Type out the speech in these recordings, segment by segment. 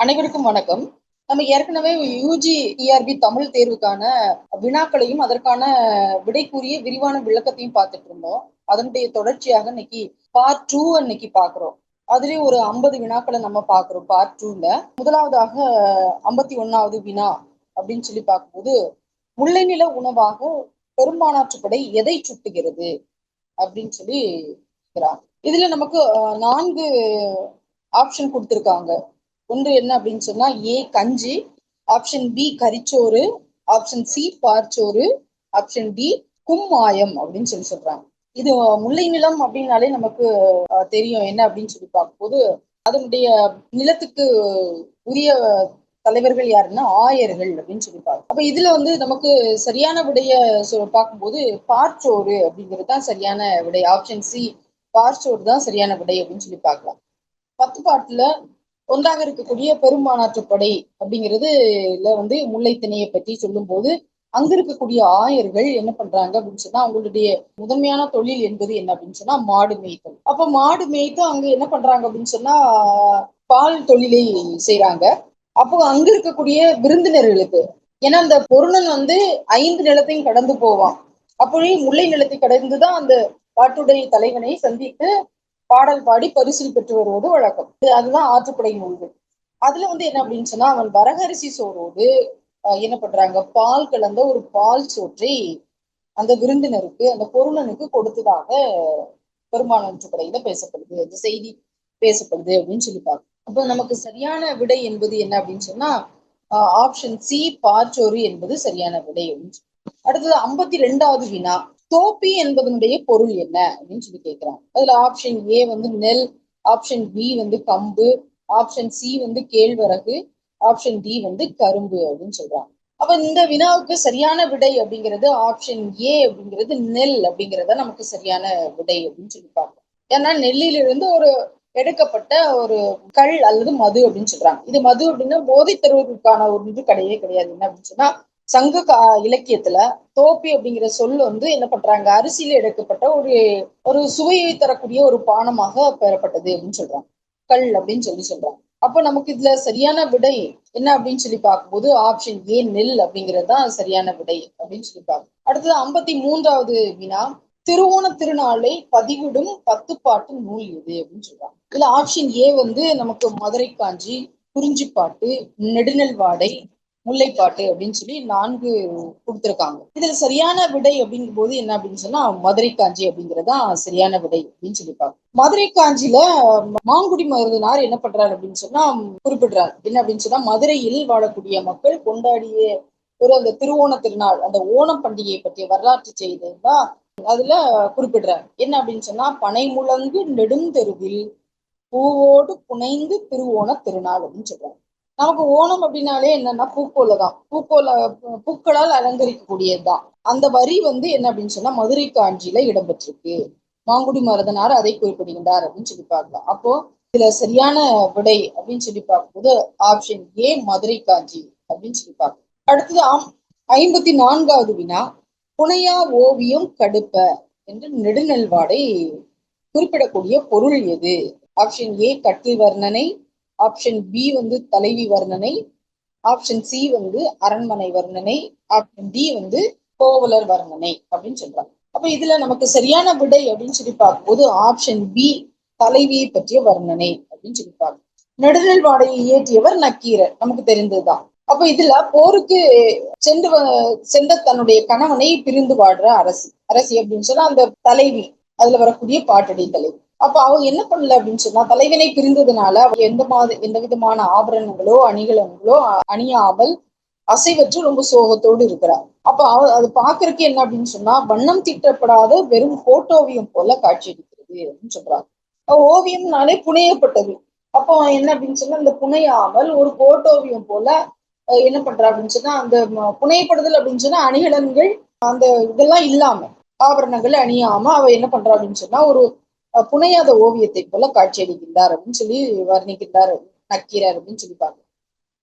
அனைவருக்கும் வணக்கம். நம்ம ஏற்கனவே யூஜி டிஆர்பி தமிழ் தேர்வுக்கான வினாக்களையும் அதற்கான விடை கூறிய விரிவான விளக்கத்தையும் பார்த்துட்டு இருந்தோம். அதனுடைய தொடர்ச்சியாக இன்னைக்கு பார்ட் 2 இன்னைக்கு பாக்குறோம். அதுலயும் ஒரு 50 வினாக்களை நம்ம பாக்குறோம் பார்ட் 2ல. முதலாவதாக 51வது வினா அப்படின்னு சொல்லி பார்க்கும்போது, முல்லை நில உணவாக பெரும்பானாற்றுப்படை எதை சுட்டுகிறது அப்படின்னு சொல்லி இருக்கிறாங்க. இதுல நமக்கு 4 ஆப்ஷன் கொடுத்திருக்காங்க. ஒன்று என்ன அப்படின்னு சொன்னா ஏ கஞ்சி, ஆப்ஷன் பி கரிச்சோறு, ஆப்ஷன் சி பார்ச்சோறு, ஆப்ஷன் டி கும்மாயம் அப்படின்னு சொல்லி சொல்றாங்க. இது முல்லை நிலம் அப்படின்னாலே நமக்கு தெரியும் என்ன அப்படின்னு சொல்லி பார்க்கும்போது, அதனுடைய நிலத்துக்கு உரிய தலைவர்கள் யாருன்னா ஆயர்கள் அப்படின்னு சொல்லி பார்க்கணும். அப்ப இதுல நமக்கு சரியான விடைய பார்க்கும்போது பார்ச்சோறு அப்படிங்கிறது தான் சரியான விடை. ஆப்ஷன் சி பார்ச்சோறு தான் சரியான விடை அப்படின்னு சொல்லி பார்க்கலாம். 10 பாட்டுல ஒன்றாக இருக்கக்கூடிய பெரும்பானாற்றுப்படை அப்படிங்கிறது முல்லை திணையை பற்றி சொல்லும் போது அங்க இருக்கக்கூடிய ஆயர்கள் என்ன பண்றாங்க அப்படின்னு சொன்னா அவங்களுடைய முதன்மையான தொழில் என்பது என்ன அப்படின்னு சொன்னா மாடு மேய்த்தல். அப்ப மாடு மேய்த்து அங்க என்ன பண்றாங்க அப்படின்னு சொன்னா பால் தொழிலை செய்யறாங்க. அப்போ அங்க இருக்கக்கூடிய விருந்தினர்களுக்கு, ஏன்னா அந்த பொருணன் 5 நிலத்தையும் கடந்து போவான். அப்படி முல்லை நிலத்தை கடந்துதான் அந்த பாட்டுடைய தலைவனை சந்தித்து பாடல் பாடி பரிசில் பெற்று வருவது வழக்கம். அதுதான் ஆற்றுப்படை நூல்கள். அதுல என்ன அப்படின்னு சொன்னா அவன் வரகரிசி சோறோடு என்ன பண்றாங்க, பால் கலந்த ஒரு பால் சோற்றை அந்த விருந்தினருக்கு, அந்த பொருணனுக்கு கொடுத்ததாக பெரும்பாலாற்றுப்படையில பேசப்படுது, அந்த செய்தி பேசப்படுது அப்படின்னு சொல்லி பார்க்கணும். அப்போ நமக்கு சரியான விடை என்பது என்ன அப்படின்னு சொன்னா ஆப்ஷன் சி பார்ச்சோறு என்பது சரியான விடை அப்படின்னு சொல்லி. அடுத்தது 52வது வினா, தோப்பி என்பதனுடைய பொருள் என்ன அப்படின்னு சொல்லி கேட்கிறாங்க. அதுல ஆப்ஷன் ஏ நெல், ஆப்ஷன் பி கம்பு, ஆப்ஷன் சி கேழ்வரகு, ஆப்ஷன் டி கரும்பு அப்படின்னு சொல்றாங்க. அப்ப இந்த வினாவுக்கு சரியான விடை அப்படிங்கிறது ஆப்ஷன் ஏ அப்படிங்கிறது நெல் அப்படிங்கிறத நமக்கு சரியான விடை அப்படின்னு சொல்லி பார்ப்போம். ஏன்னா நெல்லிலிருந்து ஒரு எடுக்கப்பட்ட ஒரு கள் அல்லது மது அப்படின்னு சொல்றாங்க. இது மது அப்படின்னா போதை தருவதற்கான ஒரு இது கிடையவே கிடையாது. என்ன அப்படின்னு சொன்னா சங்க இலக்கியத்துல தோப்பி அப்படிங்கிற சொல் என்ன பண்றாங்க, அரிசியில எடுக்கப்பட்ட ஒரு சுவையை தரக்கூடிய ஒரு பானமாக பெறப்பட்டது அப்படின்னு சொல்றாங்க. கள் அப்படின்னு சொல்றாங்க. அப்ப நமக்கு இதுல சரியான விடை என்ன அப்படின்னு சொல்லி பார்க்கும்போது ஆப்ஷன் ஏ நெல் அப்படிங்கிறது தான் சரியான விடை அப்படின்னு சொல்லி பார்க்கணும். அடுத்தது 53வது வினா, திருவோண திருநாளை பதிவிடும் 10 பாட்டு நூல் எது அப்படின்னு சொல்றாங்க. இதுல ஆப்ஷன் ஏ நமக்கு மதுரை காஞ்சி, குறிஞ்சிப்பாட்டு, நெடுநெல்வாடை, முல்லைப்பாட்டு அப்படின்னு சொல்லி 4 கொடுத்திருக்காங்க. இதுல சரியான விடை அப்படிங்கும் போது என்ன அப்படின்னு சொன்னா மதுரை காஞ்சி அப்படிங்கறதா சரியான விடை அப்படின்னு சொல்லி பார்க்கணும். மதுரை காஞ்சியில மாங்குடி மருதனார் என்ன பண்றாரு அப்படின்னு சொன்னா குறிப்பிடுறாரு. என்ன அப்படின்னு சொன்னா மதுரையில் வாழக்கூடிய மக்கள் கொண்டாடிய அந்த திருவோண திருநாள், அந்த ஓணம் பண்டிகையை பற்றிய வரலாற்று செய்தி தான் அதுல குறிப்பிடுறாரு. என்ன அப்படின்னு சொன்னா பனை முழங்கு நெடும் தெருவில் பூவோடு புனைந்து திருவோண திருநாள் அப்படின்னு சொல்றாங்க. நமக்கு ஓணம் அப்படின்னாலே என்னன்னா பூக்கோல தான், பூக்களால் அலங்கரிக்கக்கூடியதுதான். அந்த வரி என்ன அப்படின்னு சொன்னா மதுரை காஞ்சியில இடம்பெற்றிருக்கு. மாங்குடி மருதனார் அதை குறிப்பிடுகின்றார் அப்படின்னு சொல்லி பார்க்கலாம். அப்போ இதுல சரியான விடை அப்படின்னு சொல்லி பார்க்கும்போது ஆப்ஷன் ஏ மதுரை காஞ்சி அப்படின்னு சொல்லி பார்க்கலாம். அடுத்தது 54வது வினா, புனையா ஓவியம் கடுப்ப என்று நெடுநெல்வாடை குறிப்பிடக்கூடிய பொருள் எது? ஆப்ஷன் ஏ கட்டில் வர்ணனை, ஆப்ஷன் பி தலைவி வர்ணனை, ஆப்ஷன் சி அரண்மனை வர்ணனை, ஆப்ஷன் டி கோவலர் வர்ணனை அப்படின்னு சொல்றாங்க. அப்ப இதுல நமக்கு சரியான விடை அப்படின்னு சொல்லி பார்க்கும்போது ஆப்ஷன் பி தலைவியை பற்றிய வர்ணனை அப்படின்னு சொல்லி பார்க்கணும். நெடுநெல்வாடையை இயற்றியவர் நக்கீரர், நமக்கு தெரிந்ததுதான். அப்ப இதுல போருக்கு சென்ற தன்னுடைய கணவனை பிரிந்து வாடுற அரசி அப்படின்னு சொன்னா அந்த தலைவி, அதுல வரக்கூடிய பாட்டடி தலைவி. அப்ப அவங்க என்ன பண்ணல அப்படின்னு சொன்னா தலைவனை பிரிந்ததுனால அவ எந்த விதமான ஆபரணங்களோ அணிகலன்களோ அணியாமல் அசைவற்று ரொம்ப சோகத்தோடு இருக்கிறார். அப்ப அது பாக்குறதுக்கு என்ன அப்படின்னு சொன்னா வண்ணம் தீட்டப்படாத வெறும் போட்டோவியம் போல காட்சி அளிக்கிறது அப்படின்னு சொல்றாங்க. ஓவியம்னாலே புனையப்பட்டது. அப்போ என்ன அப்படின்னு சொன்னா இந்த புனையாமல் ஒரு போட்டோவியம் போல என்ன பண்றா அப்படின்னு சொன்னா அந்த புனையப்படுதல் அப்படின்னு சொன்னா அணிகலன்கள் அந்த இதெல்லாம் இல்லாம ஆபரணங்கள் அணியாம அவ என்ன பண்றா அப்படின்னு சொன்னா ஒரு புனையாத ஓவியத்தை போல காட்சி அளிக்கின்றார் அப்படின்னு சொல்லி வர்ணிக்கின்றார் நக்கீரர் அப்படின்னு சொல்லி பாருங்க.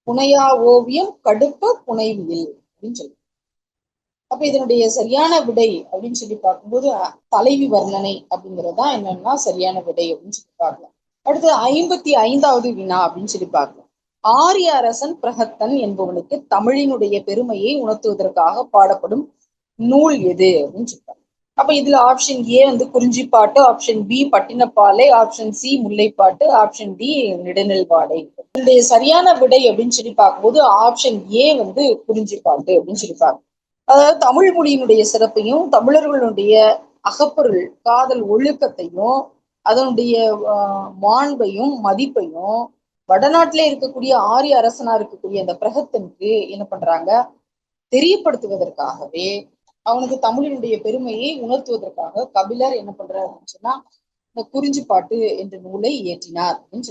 புனையா ஓவியம் கடுப்ப புனைவியல் அப்படின்னு சொல்லி. அப்ப இதனுடைய சரியான விடை அப்படின்னு சொல்லி பார்க்கும்போது தலைவி வர்ணனை அப்படிங்கறதுதான் என்னன்னா சரியான விடை அப்படின்னு சொல்லி பார்க்கலாம். அடுத்து 55வது வினா அப்படின்னு சொல்லி பார்க்கலாம். ஆரிய அரசன் பிரகத்தன் என்பவனுக்கு தமிழினுடைய பெருமையை உணர்த்துவதற்காக பாடப்படும் நூல் எது அப்படின்னு சொல்றாங்க. அப்ப இதுல ஆப்ஷன் ஏ வந்து Kurinjippattu, option B Pattinappalai, option C Mullaippattu, option D Nedunalvadai. இதனுடைய சரியான விடை அப்படின்னு சொல்லி பார்க்கும்போது ஆப்ஷன் ஏ வந்து குறிஞ்சிப்பாட்டு அப்படின்னு சொல்லி பார்க்கணும். அதாவது தமிழ் மொழியினுடைய சிறப்பையும் தமிழர்களுடைய அகப்பொருள் காதல் ஒழுக்கத்தையும் அதனுடைய மாண்பையும் மதிப்பையும் வடநாட்டிலே இருக்கக்கூடிய ஆரிய அரசனா இருக்கக்கூடிய அந்த பிரகத்தனுக்கு என்ன பண்றாங்க, தெரியப்படுத்துவதற்காகவே அவனுக்கு தமிழினுடைய பெருமையை உணர்த்துவதற்காக கபிலர் என்ன பண்றாரு அப்படின்னு சொன்னா இந்த குறிஞ்சிப்பாட்டு என்ற நூலை இயற்றினார் அப்படின்னு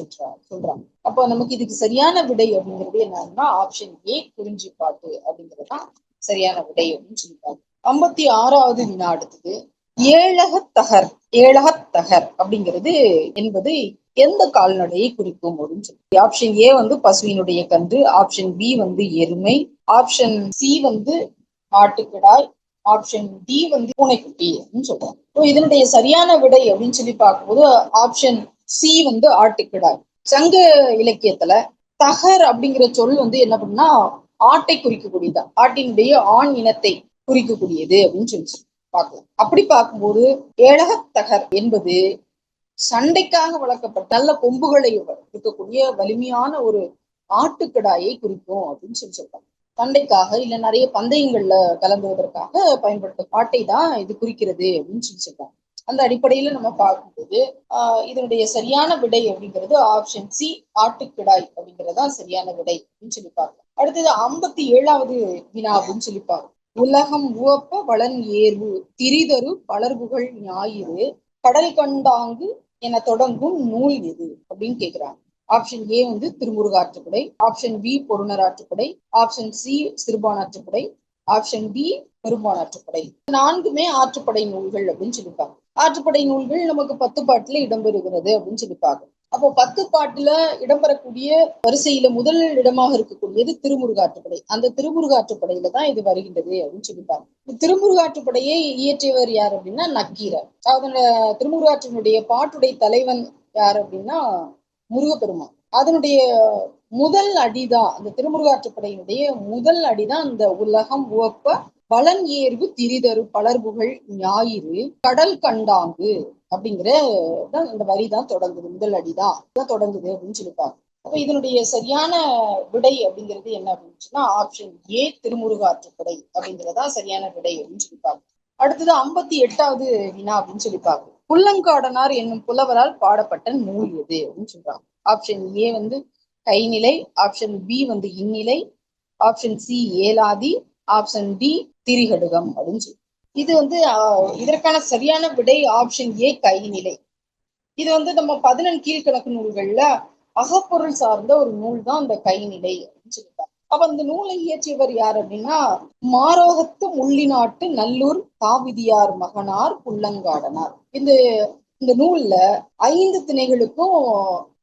சொல்றாங்க. அப்போ நமக்கு இதுக்கு சரியான விடை அப்படிங்கிறது என்னன்னா ஆப்ஷன் ஏ குறிஞ்சிப்பாட்டு அப்படிங்கிறதுதான் சரியான விடை அப்படின்னு சொல்லிட்டாங்க. 56வது வினா அடுத்தது ஏழகத்தகர். ஏழகத்தகர் அப்படிங்கிறது என்பது எந்த கால்நடையை குறிக்கும் அப்படின்னு சொல்லி ஆப்ஷன் ஏ வந்து பசுவினுடைய கன்று, ஆப்ஷன் பி வந்து எருமை, ஆப்ஷன் சி வந்து ஆட்டுக்கிடாய், ஆப்ஷன் டி வந்து பூனைக்குட்டி அப்படின்னு சொல்றாங்க. இதனுடைய சரியான விடை அப்படின்னு சொல்லி பார்க்கும்போது ஆப்ஷன் சி வந்து ஆட்டுக்கிடாய். சங்க இலக்கியத்துல தகர் அப்படிங்கிற சொல் வந்து என்ன பண்ணா ஆட்டை குறிக்கக்கூடியதா, ஆட்டினுடைய ஆண் இனத்தை குறிக்கக்கூடியது அப்படின்னு சொல்லி பார்க்கலாம். அப்படி பார்க்கும்போது ஏழகத்தகர் என்பது சண்டைக்காக வளர்க்கப்பட்ட நல்ல கொம்புகளை இருக்கக்கூடிய வலிமையான ஒரு ஆட்டுக்கிடாயை குறிக்கும் அப்படின்னு சொல்லி சொல்றாங்க. சண்டைக்காக இல்ல நிறைய பந்தயங்கள்ல கலந்துவதற்காக பயன்படுத்தும் ஆட்டை தான் இது குறிக்கிறது அப்படின்னு சொல்லி சொல்றாங்க. அந்த அடிப்படையில நம்ம பார்க்கும்போது இதனுடைய சரியான விடை அப்படிங்கிறது ஆப்ஷன் சி ஆட்டுக்கிடாய் அப்படிங்கிறதா சரியான விடை அப்படின்னு சொல்லி பார்க்கலாம். அடுத்தது 57வது வினா அப்படின்னு சொல்லி பார்க்கலாம். உலகம் உவப்ப வளன் ஏர்வு திரிதரு பலர்புகழ் ஞாயிறு கடல் கண்டாங்கு என தொடங்கும் நூல் எது அப்படின்னு கேக்குறாங்க. ஆப்ஷன் ஏ வந்து Thirumurugatruppadai, option B Porunaratruppadai, option C Sirupanatruppadai, option D Perumpanatruppadai. 4மே ஆற்றுப்படை நூல்கள் அப்படின்னு சொல்லிப்பாங்க. ஆற்றுப்படை நூல்கள் நமக்கு 10 பாட்டுல இடம்பெறுகிறது அப்படின்னு சொல்லிப்பாங்க. அப்போ 10 பாட்டுல இடம்பெறக்கூடிய வரிசையில முதல் இடமாக இருக்கக்கூடியது திருமுருகாற்றுப்படை. அந்த திருமுருகாற்றுப்படையில தான் இது வருகின்றது அப்படின்னு சொல்லிப்பாங்க. திருமுருகாற்றுப்படையை இயற்றியவர் யார் அப்படின்னா நக்கீரர். அதோட திருமுருகாற்றினுடைய பாட்டுடைய தலைவன் யார் அப்படின்னா முருகப்பெருமான். அதனுடைய முதல் அடிதான் அந்த திருமுருகாற்றுப்படையினுடைய முதல் அடிதான் அந்த உலகம் உவப்ப பலன் ஏர்வு திரிதரு பலர்புகழ் ஞாயிறு கடல் கண்டாங்கு அப்படிங்கிற அந்த வரிதான் தொடங்குது, முதல் அடிதான் தொடங்குது அப்படின்னு சொல்லிப்பாங்க. அப்ப இதனுடைய சரியான விடை அப்படிங்கிறது என்ன அப்படின்னு சொன்னா ஆப்ஷன் ஏ திருமுருகாற்றுப்படை அப்படிங்கிறதா சரியான விடை அப்படின்னு சொல்லிப்பாங்க. அடுத்தது 58வது வினா அப்படின்னு சொல்லிப்பாங்க. புல்லங்காடனார் என்னும் புலவரால் பாடப்பட்ட நூல் எது அப்படின்னு சொல்றாங்க. ஆப்ஷன் ஏ வந்து கைநிலை, ஆப்ஷன் பி வந்து Innilai, option C Elathi, option D Thirikadugam அப்படின்னு சொல்லி இது வந்து இதற்கான சரியான விடை ஆப்ஷன் ஏ கைநிலை. இது வந்து நம்ம 11 கீழ்கணக்கு நூல்கள்ல அகப்பொருள் சார்ந்த ஒரு நூல் தான் அந்த கைநிலை அப்படின்னு சொல்லிட்டாங்க. அப்ப அந்த நூலை இயற்றியவர் யார் அப்படின்னா மாரோகத்து முள்ளிநாட்டு நல்லூர் தாவிதியார் மகனார் புல்லங்காடனார். இந்த நூல்ல 5 திணைகளுக்கும்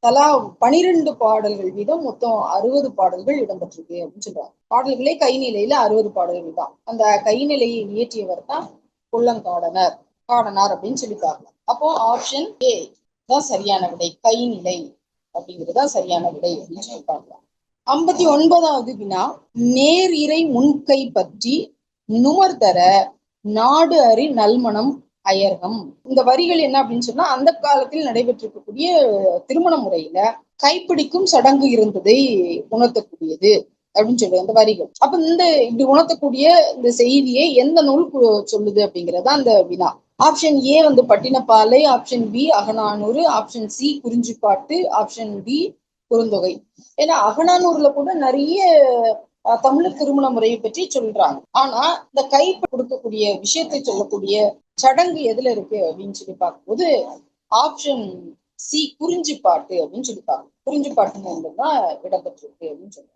தலா 12 பாடல்கள் வீதம் மொத்தம் 60 பாடல்கள் இடம்பெற்றிருக்கு அப்படின்னு சொல்றாங்க. பாடல்களே கைநிலையில 60 பாடல்கள் தான். அந்த கைநிலையை இயற்றியவர் தான் புல்லங்காடனார் அப்படின்னு சொல்லிப்பாங்க. அப்போ ஆப்ஷன் ஏ தான் சரியான விடை, கைநிலை அப்படிங்கிறதுதான் சரியான விடை அப்படின்னு சொல்லி பார்க்கலாம். 59வது வினா நேர் இறை முன்கை பற்றி நுமர்தர நாடு அறி நல்மணம் அயர்கம். இந்த வரிகள் என்ன அப்படின்னு சொன்னா அந்த காலத்தில் நடைபெற்றிருக்கக்கூடிய திருமண முறையில கைப்பிடிக்கும் சடங்கு இருந்ததை உணர்த்தக்கூடியது அப்படின்னு சொல்லுது அந்த வரிகள். அப்ப இப்படி உணர்த்தக்கூடிய இந்த செய்தியை எந்த நூல் சொல்லுது அப்படிங்கறதா அந்த வினா. ஆப்ஷன் ஏ வந்து Pattinappalai, option B Akananuru, option C Kurinjippattu, option D Kurunthogai. ஏன்னா அகநானூர்ல கூட நிறைய தமிழ் திருமண முறையை பற்றி சொல்றாங்க. ஆனா இந்த கை கொடுக்கக்கூடிய விஷயத்தை சொல்லக்கூடிய சடங்கு எதுல இருக்கு அப்படின்னு சொல்லி பார்க்கும்போது ஆப்ஷன் சி குறிஞ்சிப்பாட்டு அப்படின்னு சொல்லி பார்க்கணும். குறிஞ்சிப்பாட்டு தான் இடம்பெற்றிருக்கு அப்படின்னு சொல்றாங்க.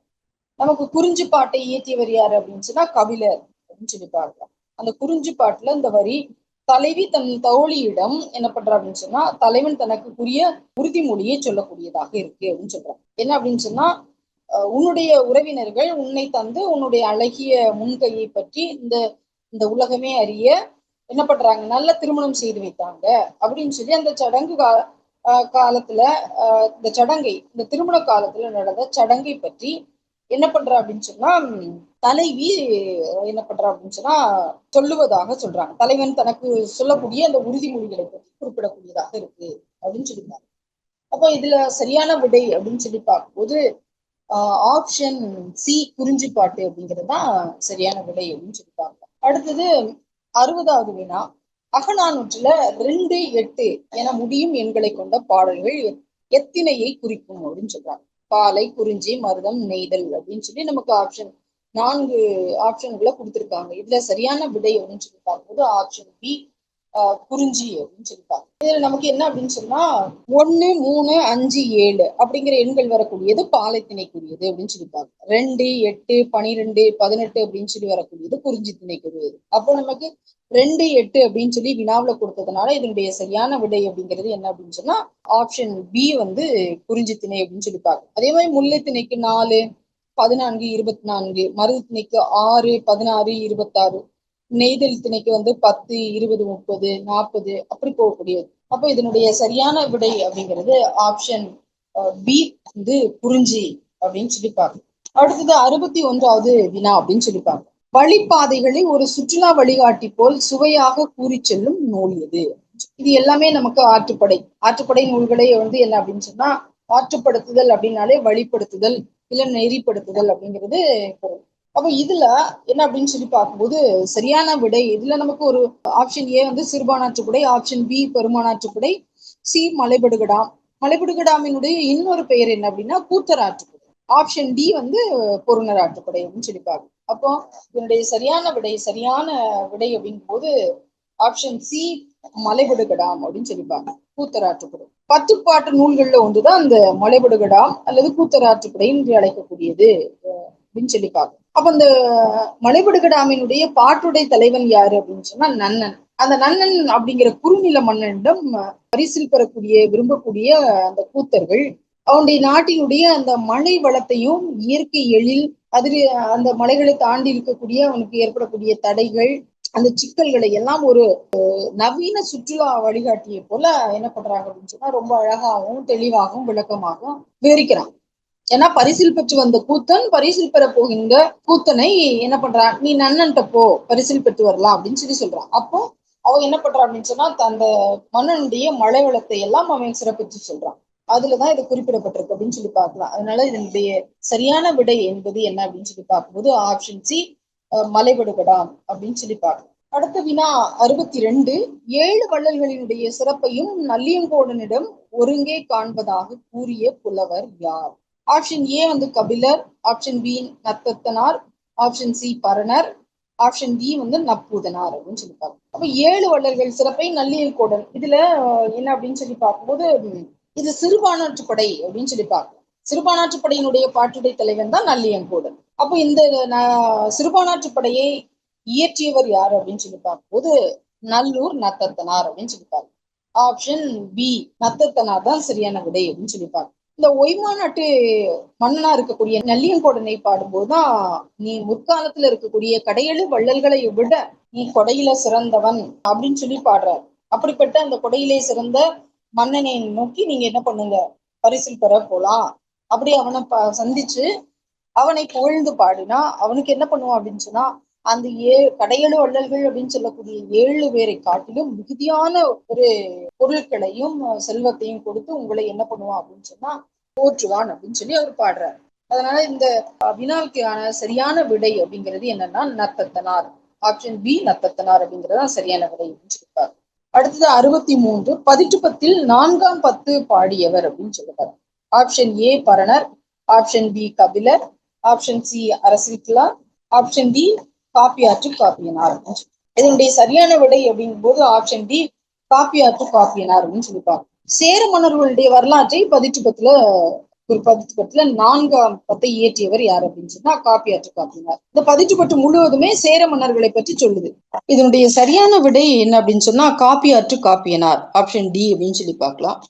நமக்கு குறிஞ்சிப்பாட்டை இயற்றியவர் யாரு அப்படின்னு சொன்னா கபிலர் அப்படின்னு சொல்லி பார்க்கலாம். அந்த குறிஞ்சிப்பாட்டுல இந்த வரி தலைவி தன் தோழியிடம் என்ன பண்றா அப்படின்னு சொன்னா தலைவன் தனக்குரிய உறுதிமொழியை சொல்லக்கூடியதாக இருக்கு அப்படின்னு சொல்றான். என்ன அப்படின்னு சொன்னா உன்னுடைய உறவினர்கள் உன்னை தந்து உன்னுடைய அழகிய முன்கையை பற்றி இந்த உலகமே அறிய என்ன பண்றாங்க, நல்ல திருமணம் செய்து வைத்தாங்க அப்படின்னு சொல்லி அந்த சடங்கு காலத்துல இந்த சடங்கை, இந்த திருமண காலத்துல நடந்த சடங்கை பற்றி என்ன பண்றா அப்படின்னு சொன்னா தலைவி என்ன பண்றா அப்படின்னு சொன்னா சொல்லுவதாக சொல்றாங்க. தலைவன் தனக்கு சொல்லக்கூடிய அந்த உறுதிமொழிகளை பற்றி குறிப்பிடக்கூடியதாக இருக்கு அப்படின்னு சொல்லியிருந்தாங்க. அப்போ இதுல சரியான விடை அப்படின்னு சொல்லி பார்க்கும்போது ஆப்ஷன் சி குறிஞ்சிப்பாட்டு அப்படிங்கிறது தான் சரியான விடை அப்படின்னு சொல்லி பார்க்கலாம். அடுத்தது 60வது வினா, அகநானூற்றுல 2, 8 என முடியும் எண்களை கொண்ட பாடல்கள் எத்தினையை குறிக்கும் அப்படின்னு சொல்றாங்க. பாலை, குறிஞ்சி, மருதம், நெய்தல் அப்படின்னு சொல்லி நமக்கு 4 ஆப்ஷன்களை கொடுத்திருக்காங்க. இதுல சரியான விடை அப்படின்னு சொல்லி பார்க்கும்போது ஆப்ஷன் பி குறிஞ்சி அப்படின்னு சொல்லிப்பாங்க. இதுல நமக்கு என்ன அப்படின்னு சொன்னா 1, 3, 5, 7 அப்படிங்கிற எண்கள் வரக்கூடியது பாலைத்திணைக்குரியது அப்படின்னு சொல்லிப்பாங்க. 2, 8, 12, 18 அப்படின்னு சொல்லி வரக்கூடியது குறிஞ்சி திணைக்குரியது. அப்போ நமக்கு 2, 8 அப்படின்னு சொல்லி வினாவுல கொடுத்ததுனால இதனுடைய சரியான விடை அப்படிங்கிறது என்ன அப்படின்னு சொன்னா ஆப்ஷன் பி குறிஞ்சி திணை அப்படின்னு சொல்லிப்பாங்க. அதே மாதிரி முல்லை திணைக்கு 4, 14, 24, மருது திணைக்கு 6, 16, 26, நெய்தல் திணைக்கு 10, 20, 30, 40 அப்படி போகக்கூடியது. அப்போ இதனுடைய சரியான விடை அப்படிங்கிறது ஆப்ஷன் பி குறிஞ்சி அப்படின்னு சொல்லிப்பாங்க. அடுத்தது 61வது வினா அப்படின்னு சொல்லிப்பாங்க. வழிபாதைகளை ஒரு சுற்றுலா வழிகாட்டி போல் சுவையாக கூறி செல்லும் நூல் எது? இது எல்லாமே நமக்கு ஆற்றுப்படை நூல்களே என்ன அப்படின்னு சொன்னா ஆற்றுப்படுத்துதல் அப்படின்னாலே வழிப்படுத்துதல் இல்ல நெறிப்படுத்துதல் அப்படிங்கிறது பொருள். அப்ப இதுல என்ன அப்படின்னு சொல்லி பார்க்கும்போது சரியான விடை இதுல நமக்கு ஒரு option A Sirupanatruppadai, option B Perumpanatruppadai, C Malaipadukadam. மலைபடுகடாமினுடைய இன்னொரு பெயர் என்ன அப்படின்னா கூத்தர் ஆற்றுப்படை. ஆப்ஷன் டி பொருணர் ஆற்றுப்படை அப்படின்னு சொல்லி பார்க்கணும். அப்போ இதனுடைய சரியான விடை அப்படிங்கும் போது ஆப்ஷன் சி மலைபடுகடாம் அப்படின்னு சொல்லிப்பாங்க, கூத்தராற்றுப்படை. 10 பாட்டு நூல்கள்ல ஒன்றுதான் அந்த மலைபடுகடாம் அல்லது கூத்தராற்றுப்படை என்று அழைக்கக்கூடியது அப்படின்னு சொல்லி பார்க்கணும். அப்ப அந்த மலைபடுகடாமினுடைய பாட்டுடை தலைவன் யாரு அப்படின்னு சொன்னா நன்னன். அந்த நன்னன் அப்படிங்கிற குறுநில மன்னனிடம் பரிசில் பெறக்கூடிய விரும்பக்கூடிய அந்த கூத்தர்கள் அவனுடைய நாட்டினுடைய அந்த மழை வளத்தையும் இயற்கை எழில் அதில் அந்த மலைகளை தாண்டி இருக்கக்கூடிய அவனுக்கு ஏற்படக்கூடிய தடைகள் அந்த சிக்கல்களை எல்லாம் ஒரு நவீன சுற்றுலா வழிகாட்டியை போல என்ன பண்றாங்க அப்படின்னு சொன்னா ரொம்ப அழகாகவும் தெளிவாகவும் விளக்கமாகவும் விவரிக்கிறான். ஏன்னா பரிசில் பெற்று வந்த கூத்தன் பரிசில் பெற போகின்ற கூத்தனை என்ன பண்றான், நீ நன்னன்ட்ட போ பரிசில் பெற்று வரலாம் அப்படின்னு சொல்லி சொல்றான். அப்போ அவன் என்ன பண்றான் அப்படின்னு சொன்னா அந்த மன்னனுடைய மழை வளத்தை எல்லாம் அவன் சிறப்பிச்சு சொல்றான். அதுலதான் இது குறிப்பிடப்பட்டிருக்கு அப்படின்னு சொல்லி பார்க்கலாம். அதனால இதனுடைய சரியான விடை என்பது என்ன அப்படின்னு சொல்லி பார்க்கும்போது ஆப்ஷன் சி மலைபடுகடாம் அப்படின்னு சொல்லி பார்க்கலாம். அடுத்த வினா 62, 7 வள்ளல்களினுடைய சிறப்பையும் நல்லியங்கோடனிடம் ஒருங்கே காண்பதாக கூறிய புலவர் யார்? Option A Kapilar, option B Nathathanar, option C Paranar, option D Nappoothanar அப்படின்னு சொல்லி பார்க்கணும். அப்ப 7 வள்ளல்கள் சிறப்பை நல்லியங்கோடன் இதுல என்ன அப்படின்னு சொல்லி பார்க்கும்போது இது சிறுபானாற்றுப்படை அப்படின்னு சொல்லி பார்க்கலாம். சிறுபானாற்றுப்படையினுடைய பாட்டுடை தலைவன் தான் நல்லியங்கோடன். அப்போ இந்த சிறுபானாற்றுப்படையை இயற்றியவர் யாரு அப்படின்னு சொல்லி பார்க்கும்போது நல்லூர் நத்தத்தனார் அப்படின்னு சொல்லி பார்க்கணும். ஆப்ஷன் பி நத்தத்தனார் தான் சரியான விடை அப்படின்னு சொல்லி பார்க்கணும். இந்த ஒய்மாநாட்டு மன்னனா இருக்கக்கூடிய நல்லியங்கோடனை பாடும்போதுதான் நீ முற்காலத்துல இருக்கக்கூடிய கடையெழு வள்ளல்களை விட நீ கொடையில சிறந்தவன் அப்படின்னு சொல்லி பாடுறாரு. அப்படிப்பட்ட அந்த கொடையிலே சிறந்த மன்னனை நோக்கி நீங்க என்ன பண்ணுங்க, பரிசில் பெற போலாம். அப்படி அவனை சந்திச்சு அவனை புகழ்ந்து பாடினா அவனுக்கு என்ன பண்ணுவான் அப்படின்னு சொன்னா அந்த கடையெழு வள்ளல்கள் அப்படின்னு சொல்லக்கூடிய 7 பேரை காட்டிலும் மிகுதியான ஒரு பொருட்களையும் செல்வத்தையும் கொடுத்து உங்களை என்ன பண்ணுவான் அப்படின்னு சொன்னா போற்றுவான் அப்படின்னு சொல்லி அவர் பாடுறாரு. அதனால இந்த வினாவுக்கான சரியான விடை அப்படிங்கிறது என்னன்னா நத்தத்தனார். ஆப்ஷன் பி நத்தத்தனார் அப்படிங்கறதுதான் சரியான விடை அப்படின்னு சொல்லிப்பாரு. அடுத்தது 63, பதிற்றுப்பத்தில் 4ஆம் 10 பாடியவர் அப்படின்னு சொல்லுவார். Option A Paranar, option B Kapilar, option C அரசியலார், ஆப்ஷன் டி காப்பியாற்று காப்பியனார். இதனுடைய சரியான விடை அப்படிங்கும் போது ஆப்ஷன் டி காப்பியாற்று காப்பியனார் அப்படின்னு சொல்லிப்பாங்க. சேர மன்னர்களுடைய வரலாற்றை பதிற்றுப்பத்துல 4ஆம் 10 இயற்றியவர் யார் அப்படின்னு சொன்னா காப்பியாற்று காப்பியனார். இந்த பதிற்றுப்பட்டு முழுவதுமே சேர மன்னர்களை பற்றி சொல்லுது. இதனுடைய சரியான விடை என்ன அப்படின்னு சொன்னா காப்பியாற்று காப்பியனார், ஆப்ஷன் டி அப்படின்னு சொல்லி பார்க்கலாம்.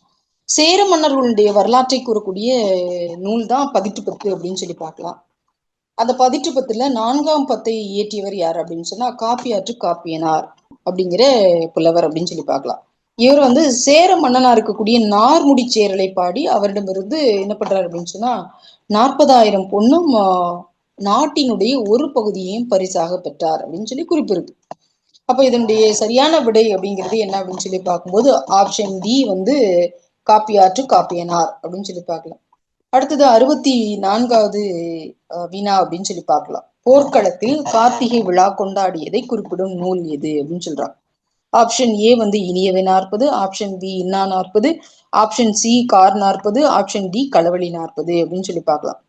சேர மன்னர்களுடைய வரலாற்றை கூறக்கூடிய நூல் தான் பதிற்றுப்பத்து அப்படின்னு சொல்லி பார்க்கலாம். அந்த பதிற்றுப்பத்துல 4ஆம் 10 இயற்றியவர் யார் அப்படின்னு சொன்னா காப்பியாற்று காப்பியனார் அப்படிங்கிற புலவர் அப்படின்னு சொல்லி பார்க்கலாம். இவர் வந்து சேர மன்னனா இருக்கக்கூடிய நார்முடி சேரலை பாடி அவரிடமிருந்து என்ன பண்றாரு அப்படின்னு சொன்னா 40,000 பொண்ணும் நாட்டினுடைய ஒரு பகுதியையும் பரிசாக பெற்றார் அப்படின்னு சொல்லி குறிப்பு இருக்கு. அப்ப இதனுடைய சரியான விடை அப்படிங்கிறது என்ன அப்படின்னு சொல்லி பார்க்கும்போது ஆப்ஷன் டி வந்து காப்பியாற்று காப்பியனார் அப்படின்னு சொல்லி பார்க்கலாம். அடுத்தது 64வது வினா அப்படின்னு சொல்லி பார்க்கலாம். போர்க்களத்தில் கார்த்திகை விழா கொண்டாடியதை குறிப்பிடும் நூல் எது அப்படின்னு சொல்றாங்க. ஆப்ஷன் ஏ வந்து இனியவை 40, option B Inna 40, option C Kar 40, option D Kalavazhi 40 அப்படின்னு சொல்லி பார்க்கலாம்.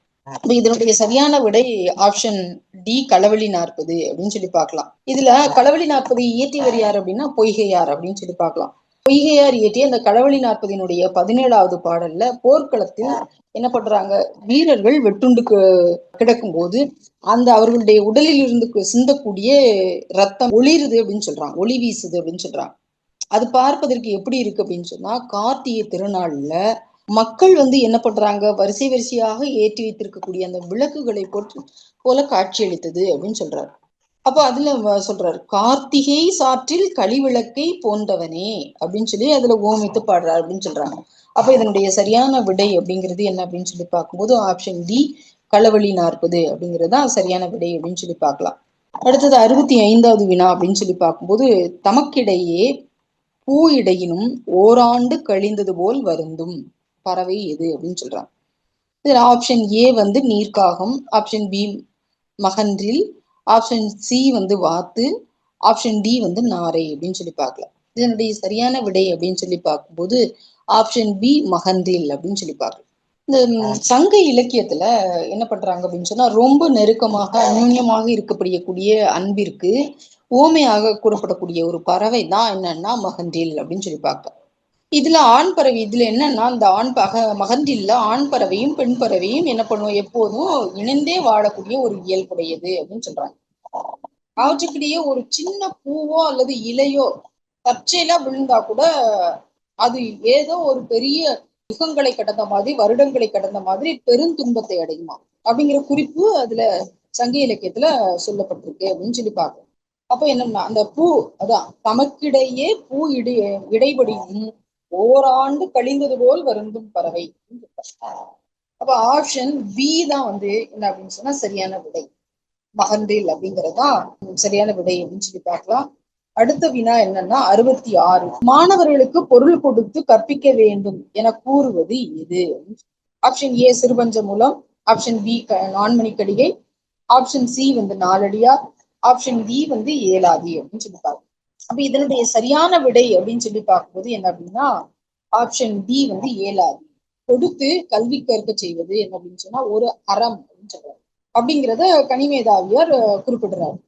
இதனுடைய சரியான விடை ஆப்ஷன் டி களவழி 40 அப்படின்னு சொல்லி பார்க்கலாம். இதுல களவழி 40 இயற்றியவர் யார் அப்படின்னா பொய்கையார் அப்படின்னு சொல்லி பார்க்கலாம். பொய்கையார் இயற்றிய அந்த களவழி 40 17வது பாடல்ல போர்க்களத்தில் என்ன பண்றாங்க, வீரர்கள் வெட்டுண்டு கிடக்கும் போது அந்த அவர்களுடைய உடலில் இருந்து சிந்தக்கூடிய ரத்தம் ஒளிருது அப்படின்னு சொல்றாங்க, ஒளி வீசுது அப்படின்னு சொல்றாங்க. அது பார்ப்பதற்கு எப்படி இருக்கு அப்படின்னு சொன்னா கார்த்திகை திருநாள்ல மக்கள் வந்து என்ன பண்றாங்க, வரிசை வரிசையாக ஏற்றி வைத்திருக்கக்கூடிய அந்த விளக்குகளை போல காட்சியளித்தது அப்படின்னு சொல்றாரு. அப்ப அதுல சொல்றாரு கார்த்திகை சாற்றில் களிவிளக்கை போன்றவனே அப்படின்னு சொல்லி அதுல ஓமித்து பாடுறாரு அப்படின்னு சொல்றாங்க. அப்ப இதனுடைய சரியான விடை அப்படிங்கிறது என்ன அப்படின்னு சொல்லி பார்க்கும்போது ஆப்ஷன் டி களவழி 40 அப்படிங்கிறது தான் சரியான விடை அப்படின்னு சொல்லி பார்க்கலாம். அடுத்தது 65வது வினா அப்படின்னு சொல்லி பார்க்கும்போது தமக்கிடையே பூ இடையினும் ஓராண்டு கழிந்தது போல் வருந்தும் பறவை எது அப்படின்னு சொல்றாங்க. இதுல ஆப்ஷன் ஏ வந்து நீர்க்காகம், ஆப்ஷன் பி மகன்றில், ஆப்ஷன் சி வந்து வாத்து, ஆப்ஷன் டி வந்து நாரை அப்படின்னு சொல்லி பார்க்கலாம். இதனுடைய சரியான விடை அப்படின்னு சொல்லி பார்க்கும்போது ஆப்ஷன் பி மகன்றில் அப்படின்னு சொல்லி பார்க்கலாம். இந்த சங்க இலக்கியத்துல என்ன பண்றாங்க அப்படின்னு சொன்னா ரொம்ப நெருக்கமாக அந்யூன்யமாக இருக்கப்படக்கூடிய அன்பிற்கு ஓமையாக கூறப்படக்கூடிய ஒரு பறவை தான் என்னன்னா மகன்றில் அப்படின்னு சொல்லி பார்க்கலாம். இதுல ஆண் பறவை இதுல என்னன்னா இந்த மகன்றில்ல ஆண் பறவையும் பெண் பறவையும் என்ன பண்ணுவோம் எப்போதும் இணைந்தே வாழக்கூடிய ஒரு இயல்புடையது அப்படின்னு சொல்றாங்க. அவற்றுக்கிடையே ஒரு சின்ன பூவோ அல்லது இலையோ தற்செயலா விழுந்தா கூட அது ஏதோ ஒரு பெரிய யுகங்களை கடந்த மாதிரி வருடங்களை கடந்த மாதிரி பெருந்துன்பத்தை அடையுமா அப்படிங்கிற குறிப்பு அதுல சங்க இலக்கியத்துல சொல்லப்பட்டிருக்கு அப்படின்னு சொல்லி பார்க்கணும். அப்ப என்னன்னா அந்த பூ அதான் தமக்கிடையே பூ இடைபடியும் ஓராண்டு கழிந்தது போல் வருந்தும் பறவை. அப்ப ஆப்ஷன் பி தான் வந்து என்ன அப்படின்னு சொன்னா சரியான விடை மகன்றில் அப்படிங்கறதுதான் சரியான விடை அப்படின்னு சொல்லி பார்க்கலாம். அடுத்த வினா என்னன்னா 66 மாணவர்களுக்கு பொருள் கொடுத்து கற்பிக்க வேண்டும் என கூறுவது எது. ஆப்ஷன் ஏ சிறுபஞ்ச மூலம், option B Nanmanikkadigai, option C வந்து நாலடியார், ஆப்ஷன் டி வந்து ஏலாதி அப்படின்னு சொல்லி பார்க்கணும். அப்ப இதனுடைய சரியான விடை அப்படின்னு சொல்லி பார்க்கும்போது என்ன அப்படின்னா ஆப்ஷன் டி வந்து ஏலாதி. கொடுத்து கல்வி கற்க செய்வது என்ன அப்படின்னு சொன்னா ஒரு அறம் அப்படின்னு சொல்றாரு. அப்படிங்கிறத கனிமேதாவியார் குறிப்பிடுறாரு.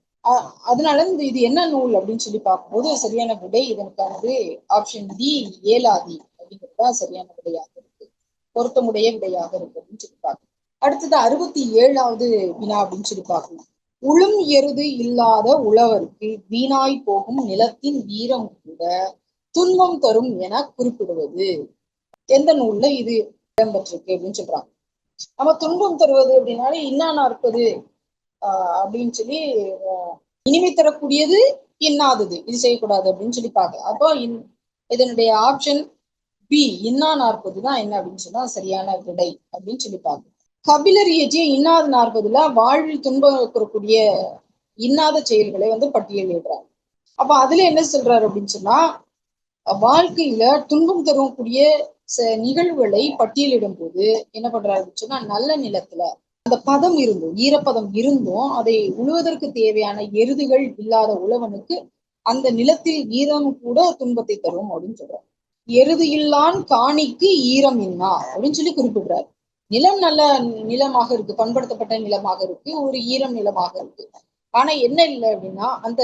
அதனால இது என்ன நூல் அப்படின்னு சொல்லி பார்க்கும்போது சரியான விடை இதற்கானது ஆப்ஷன் டி ஏலாதி அப்படிங்கிறதுதான் சரியான விடையாக இருக்கு, பொருத்தமுடைய விடையாக இருக்கு அப்படின்னு சொல்லி பார்க்கணும். அடுத்தது 67வது வினா அப்படின்னு சொல்லி பார்க்கணும். உளும் எருது இல்லாத உழவருக்கு வீணாய் போகும் நிலத்தின் வீரம் கூட துன்பம் தரும் என குறிப்பிடுவது எந்த நூல்ல இது இடம்பெற்றிருக்கு அப்படின்னு சொல்றாங்க. நம்ம துன்பம் தருவது அப்படின்னாலே இன்னானா இருப்பது அப்படின்னு சொல்லி இனிமை தரக்கூடியது இன்னாதது இது செய்யக்கூடாது அப்படின்னு சொல்லி பார்க்கலாம். அப்போ இதனுடைய ஆப்ஷன் பி இன்னா 40 தான் என்ன அப்படின்னு சொன்னா சரியான விடை அப்படின்னு சொல்லி பார்க்கலாம். கபிலர் இயற்றிய இன்னாத 40ல வாழ்வில் துன்பக்கூடிய இன்னாத செயல்களை வந்து பட்டியலிடுறாங்க. அப்ப அதுல என்ன சொல்றாரு அப்படின்னு சொன்னா வாழ்க்கையில துன்பம் தரக்கூடிய நிகழ்வுகளை பட்டியலிடும் போது என்ன பண்றாரு அப்படின்னு சொன்னா நல்ல நிலத்துல அந்த பதம் இருந்தும் ஈரப்பதம் இருந்தும் அதை உழுவதற்கு தேவையான எருதுகள் இல்லாத உழவனுக்கு அந்த நிலத்தில் ஈரம் கூட துன்பத்தை தரும் அப்படின்னு சொல்றாரு. எருது இல்லான் காணிக்கு ஈரம் இன்னா அப்படின்னு சொல்லி குறிப்பிடுறாரு. நிலம் நல்ல நிலமாக இருக்கு, பண்படுத்தப்பட்ட நிலமாக இருக்கு, ஒரு ஈரம் நிலமாக இருக்கு. ஆனா என்ன இல்லை அப்படின்னா அந்த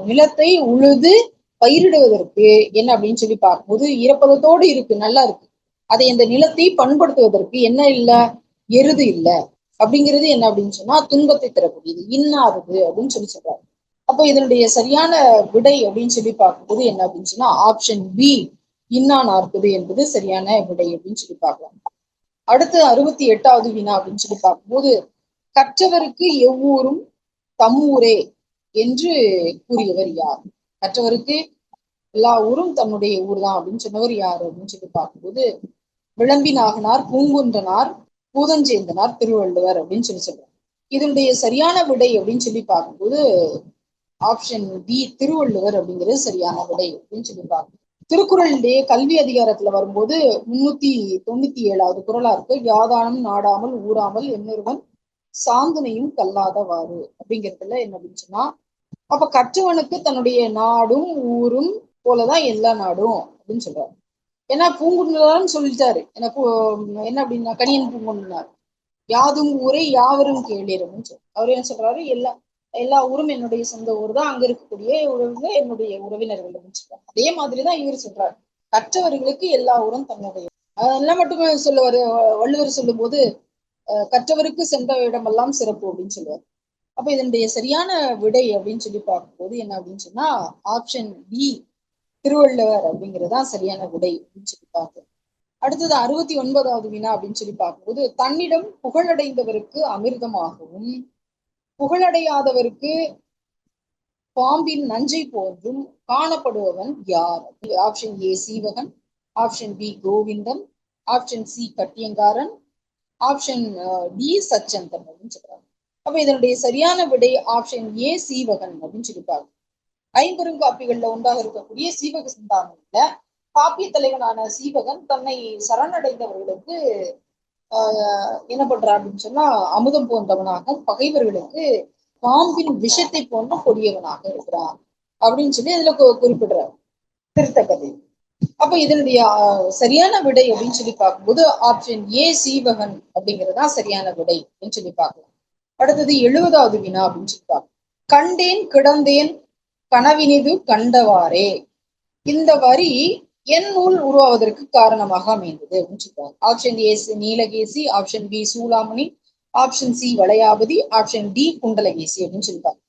நிலத்தை உழுது பயிரிடுவதற்கு என்ன அப்படின்னு சொல்லி பார்க்கும்போது ஈரப்பதத்தோடு இருக்கு, நல்லா இருக்கு. அதை இந்த நிலத்தை பண்படுத்துவதற்கு என்ன இல்லை, எருது இல்லை அப்படிங்கிறது என்ன அப்படின்னு சொன்னா துன்பத்தை தரக்கூடியது இன்னாதது அப்படின்னு சொல்லி சொல்றாரு. அப்போ இதனுடைய சரியான விடை அப்படின்னு சொல்லி பார்க்கும்போது என்ன அப்படின்னு சொன்னா ஆப்ஷன் பி இன்னா 40 என்பது சரியான விடை அப்படின்னு சொல்லி பார்க்கலாம். அடுத்து 68வது வினா அப்படின்னு சொல்லி பார்க்கும்போது கற்றவருக்கு எவ்வூரும் தம்மூரே என்று கூறியவர் யார். கற்றவருக்கு எல்லா ஊரும் தன்னுடைய ஊர் தான் அப்படின்னு சொன்னவர் யாரு அப்படின்னு சொல்லி பார்க்கும்போது விளம்பினாகனார், பூங்குன்றனார், பூதஞ்சேந்தனார், திருவள்ளுவர் அப்படின்னு சொல்லி சொல்றாங்க. இதனுடைய சரியான விடை அப்படின்னு சொல்லி பார்க்கும்போது ஆப்ஷன் பி திருவள்ளுவர் அப்படிங்கிறது சரியான விடை அப்படின்னு சொல்லி பார்க்கணும். திருக்குறளுடைய கல்வி அதிகாரத்துல வரும்போது 397வது குறளா இருக்கு. யாதானும் நாடாமல் ஊராமல் என்னொருவன் சாந்தனையும் கல்லாதவாறு அப்படிங்கிறதுல என்ன அப்படின்னு சொன்னா, அப்ப கற்றவனுக்கு தன்னுடைய நாடும் ஊரும் போலதான் எல்லா நாடும் அப்படின்னு சொல்றாரு. ஏன்னா பூங்குன்றனார்னு சொல்லிட்டாரு. எனக்கு என்ன அப்படின்னா கணியன் பூங்குன்றனார் யாதும் ஊரை யாவரும் கேளீர் அப்படின்னு சொல்லி அவர் என்ன சொல்றாரு, எல்லா ஊரும் என்னுடைய சொந்த ஊர் தான், அங்க இருக்கக்கூடிய உறவு என்னுடைய உறவினர்கள் அப்படின்னு சொல்றாங்க. அதே மாதிரிதான் இவர் சொல்றாரு, கற்றவர்களுக்கு எல்லா ஊரும் தன்னுடைய. அதெல்லாம் மட்டுமே சொல்லுவாரு. வள்ளுவர் சொல்லும் போது கற்றவருக்கு சென்ற இடமெல்லாம் சிறப்பு அப்படின்னு சொல்லுவார். அப்ப இதனுடைய சரியான விடை அப்படின்னு சொல்லி பார்க்கும்போது என்ன அப்படின்னு சொன்னா ஆப்ஷன் பி திருவள்ளுவர் அப்படிங்கிறதா சரியான விடை அப்படின்னு சொல்லி பார்க்கிறோம். அடுத்தது 69வது வினா அப்படின்னு சொல்லி பார்க்கும்போது தன்னிடம் புகழடைந்தவருக்கு அமிர்தமாகவும் புகழடையாதவருக்கு பாம்பின் நஞ்சை போன்றும் காணப்படுபவன் யார்? Option A Seevagan, option B Govindan, option C Kattiyangaran, option D Sachandan அப்படின்னு சொல்றாங்க. அப்ப இதனுடைய சரியான விடை ஆப்ஷன் ஏ சீவகன் அப்படின்னு சொல்லிப்பாங்க. ஐம்பெருங்காப்பிகள்ல ஒன்றாக இருக்கக்கூடிய சீவக சிந்தாமணியில காப்பிய தலைவனான சீவகன் தன்னை சரணடைந்தவர்களுக்கு என்ன பண்றா அப்படின்னு சொன்னா அமுதம் போன்றவனாக, பகைவர்களுக்கு பாம்பின் விஷத்தை போன்ற கொடியவனாக இருக்கிறான் அப்படின்னு சொல்லி அதுல குறிப்பிடுறார் திருத்த கதை. அப்ப இதனுடைய சரியான விடை அப்படின்னு சொல்லி பார்க்கும்போது ஆப்ஷன் ஏ சீவகன் அப்படிங்கிறதா சரியான விடை அப்படின்னு சொல்லி பார்க்கலாம். அடுத்தது 70வது வினா அப்படின்னு சொல்லி பார்க்கலாம். கண்டேன் கிடந்தேன் கனவினிது கண்டவாறே, இந்த வரி என் நூல் உருவாவதற்கு காரணமாக அமைந்தது அப்படின்னு சொல்றாங்க. Option A Neelakesi, option B Soolamani, option C Valayapathi, option D Kundalakesi அப்படின்னு சொல்லிப்பாங்க.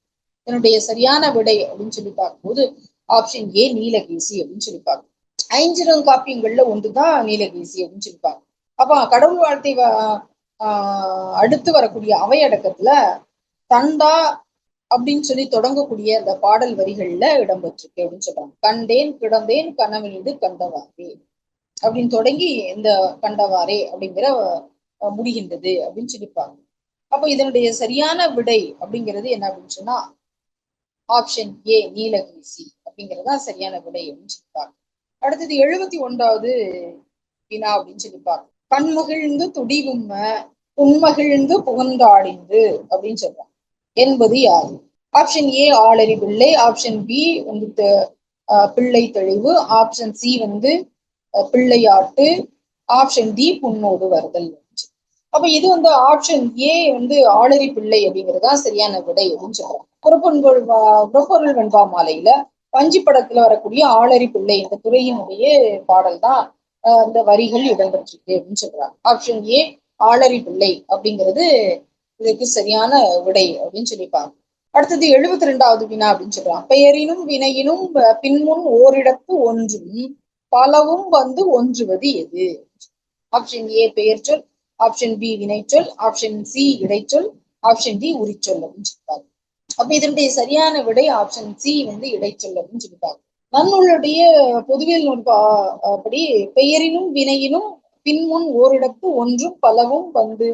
இதனுடைய சரியான விடை அப்படின்னு சொல்லி பார்க்கும்போது ஆப்ஷன் ஏ நீலகேசி அப்படின்னு சொல்லிப்பாங்க. ஐஞ்சிறங்காப்பியங்கள்ல ஒன்றுதான் நீலகேசி அப்படின்னு சொல்லிப்பாங்க. அப்ப கடவுள் வாழ்த்தை அடுத்து வரக்கூடிய அவையடக்கத்துல தண்டா அப்படின்னு சொல்லி தொடங்கக்கூடிய அந்த பாடல் வரிகள்ல இடம்பெற்றிருக்கு அப்படின்னு சொல்றாங்க. கண்டேன் கிடந்தேன் கனவினிது கண்டவாறே அப்படின்னு தொடங்கி இந்த கண்டவாறே அப்படிங்கிற முடிகின்றது அப்படின்னு சொல்லிப்பாங்க. அப்ப இதனுடைய சரியான விடை அப்படிங்கிறது என்ன அப்படின்னு சொன்னா ஆப்ஷன் ஏ நீலகேசி அப்படிங்கிறதா சரியான விடை அப்படின்னு சொல்லிப்பாங்க. அடுத்தது 71வது வினா அப்படின்னு சொல்லிப்பாங்க. கண்மகிழ்ந்து துடிவும்ம உண்மகிழ்ந்து புகழ்ந்தாடிந்து அப்படின்னு சொல்றாங்க என்பது யாரு? ஆப்ஷன் ஏ ஆளறி பிள்ளை, ஆப்ஷன் பி வந்து பிள்ளை தெளிவு, ஆப்ஷன் சி வந்து பிள்ளையாட்டு, ஆப்ஷன் டி புண்ணோடு வருதல். அப்ப இது வந்து ஆப்ஷன் ஏ வந்து ஆளறி பிள்ளை அப்படிங்கிறதா சரியான விடை அப்படின்னு சொல்றாங்க. புறப்பொருள் வெண்பா மாலையில வஞ்சி படத்துல வரக்கூடிய ஆளறி பிள்ளை இந்த துறையினுடைய பாடல் தான் இந்த வரிகள் இடம்பெற்றிருக்கு அப்படின்னு சொல்றாங்க. ஆப்ஷன் ஏ ஆளறி பிள்ளை அப்படிங்கிறது இதுக்கு சரியான விடை அப்படின்னு சொல்லிப்பாங்க. அடுத்தது 72வது வினா அப்படின்னு சொல்றாங்க. பெயரினும் வினையினும் பின்முன் ஓரிடத்து ஒன்றும் பலவும் வந்து ஒன்றுவது எது? ஆப்ஷன் ஏ பெயர் சொல், ஆப்ஷன் பி வினைச்சொல், ஆப்ஷன் சி இடைச்சொல், ஆப்ஷன் டி உரிச்சொல் அப்படின்னு சொல்லிப்பாங்க. அப்ப இதனுடைய சரியான விடை ஆப்ஷன் சி வந்து இடைச்சொல் அப்படின்னு சொல்லிப்பாங்க. நன்னூலுடைய பொதுவியல் நூற்படி பெயரினும் வினையினும் பின்முன் ஓரிடத்து ஒன்றும் பலவும் வந்து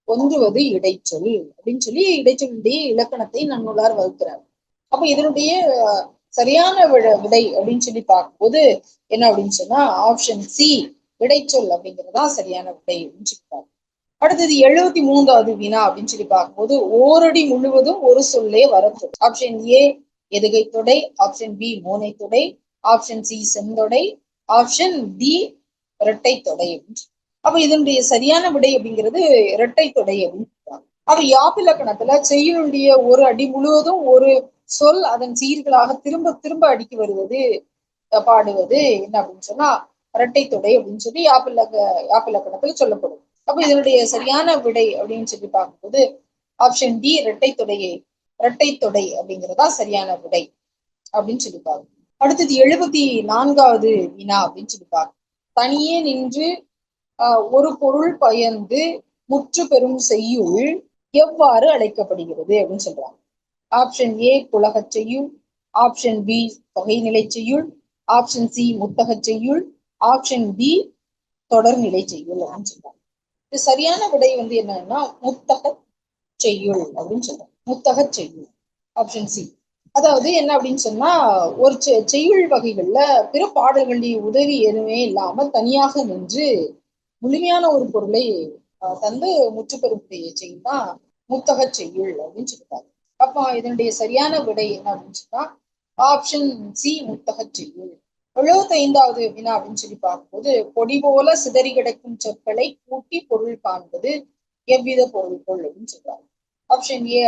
ஒன்றுவது இடைச்சொல் அப்படின்னு சொல்லி இடைச்சொல்லுடைய இலக்கணத்தை நன்னூலார் வகுக்கிறார். அப்ப இதனுடைய சரியான விடை அப்படின்னு சொல்லி பார்க்கும்போது என்ன அப்படின்னு சொன்னா ஆப்ஷன் சி இடைச்சொல் அப்படிங்கிறதா சரியான விடை அப்படின்னு சொல்லி அடுத்தது 73வது வினா அப்படின்னு சொல்லி பார்க்கும்போது ஓரடி முழுவதும் ஒரு சொல்லே வரத்து. ஆப்ஷன் ஏ எதுகை தொடை, ஆப்ஷன் பி மோனை தொடை, ஆப்ஷன் சி செந்தொடை, ஆப்ஷன் டி இரட்டை தொடை அப்படின்னு. அப்ப இதனுடைய சரியான விடை அப்படிங்கிறது இரட்டை தொடை அப்படின்னு சொல்றாங்க. அப்ப யாப்பிலக்கணத்துல செய்யுளுடைய ஒரு அடி முழுவதும் ஒரு சொல் அதன் சீர்களாக திரும்ப திரும்ப அடிக்கி வருவது பாடுவது என்ன அப்படின்னு சொன்னா இரட்டை தொடை அப்படின்னு சொல்லி யாப்பிலக்கணத்துல சொல்லப்படும். அப்ப இதனுடைய சரியான விடை அப்படின்னு சொல்லி பார்க்கும்போது ஆப்ஷன் டி இரட்டை தொடை அப்படிங்கிறதா சரியான விடை அப்படின்னு சொல்லி பாருங்க. அடுத்தது 74வது வினா அப்படின்னு சொல்லி பாருங்க. தனியே நின்று ஒரு பொருள் பயந்து முற்று பெறும் செய்யுள் எவ்வாறு அழைக்கப்படுகிறது அப்படின்னு சொல்றாங்க. ஆப்ஷன் ஏ புலகச் செய்யுள், ஆப்ஷன் பி தொகைநிலை செய்யுள், ஆப்ஷன் சி முத்தக செய்யுள், ஆப்ஷன் பி தொடர்நிலை செய்யுள் அப்படின்னு சொல்றாங்க. இது சரியான விடை வந்து என்னன்னா முத்தக செய்யுள் அப்படின்னு சொல்றாங்க. முத்தக செய்யுள் ஆப்ஷன் சி. அதாவது என்ன அப்படின்னு சொன்னா ஒரு செய்யுள் வகைகள்ல பிற பாடல்களுடைய உதவி எதுவுமே இல்லாம தனியாக நின்று முழுமையான ஒரு பொருளை தந்து முற்றுப்பெறக்கூடிய செய்யுள் தான் முத்தக செய்யுள் அப்படின்னு சொல்லிட்டாங்க. அப்ப இதனுடைய சரியான விடை என்ன அப்படின்னு சொன்னா ஆப்ஷன் சி முத்தக செய்யுள். 75வது வினா அப்படின்னு சொல்லி பார்க்கும்போது பொடி போல சிதறி கிடக்கும் சொற்களை கூட்டி பொருள் காண்பது எவ்வித பொருள்கோள் அப்படின்னு சொல்றாங்க. ஆப்ஷன் ஏ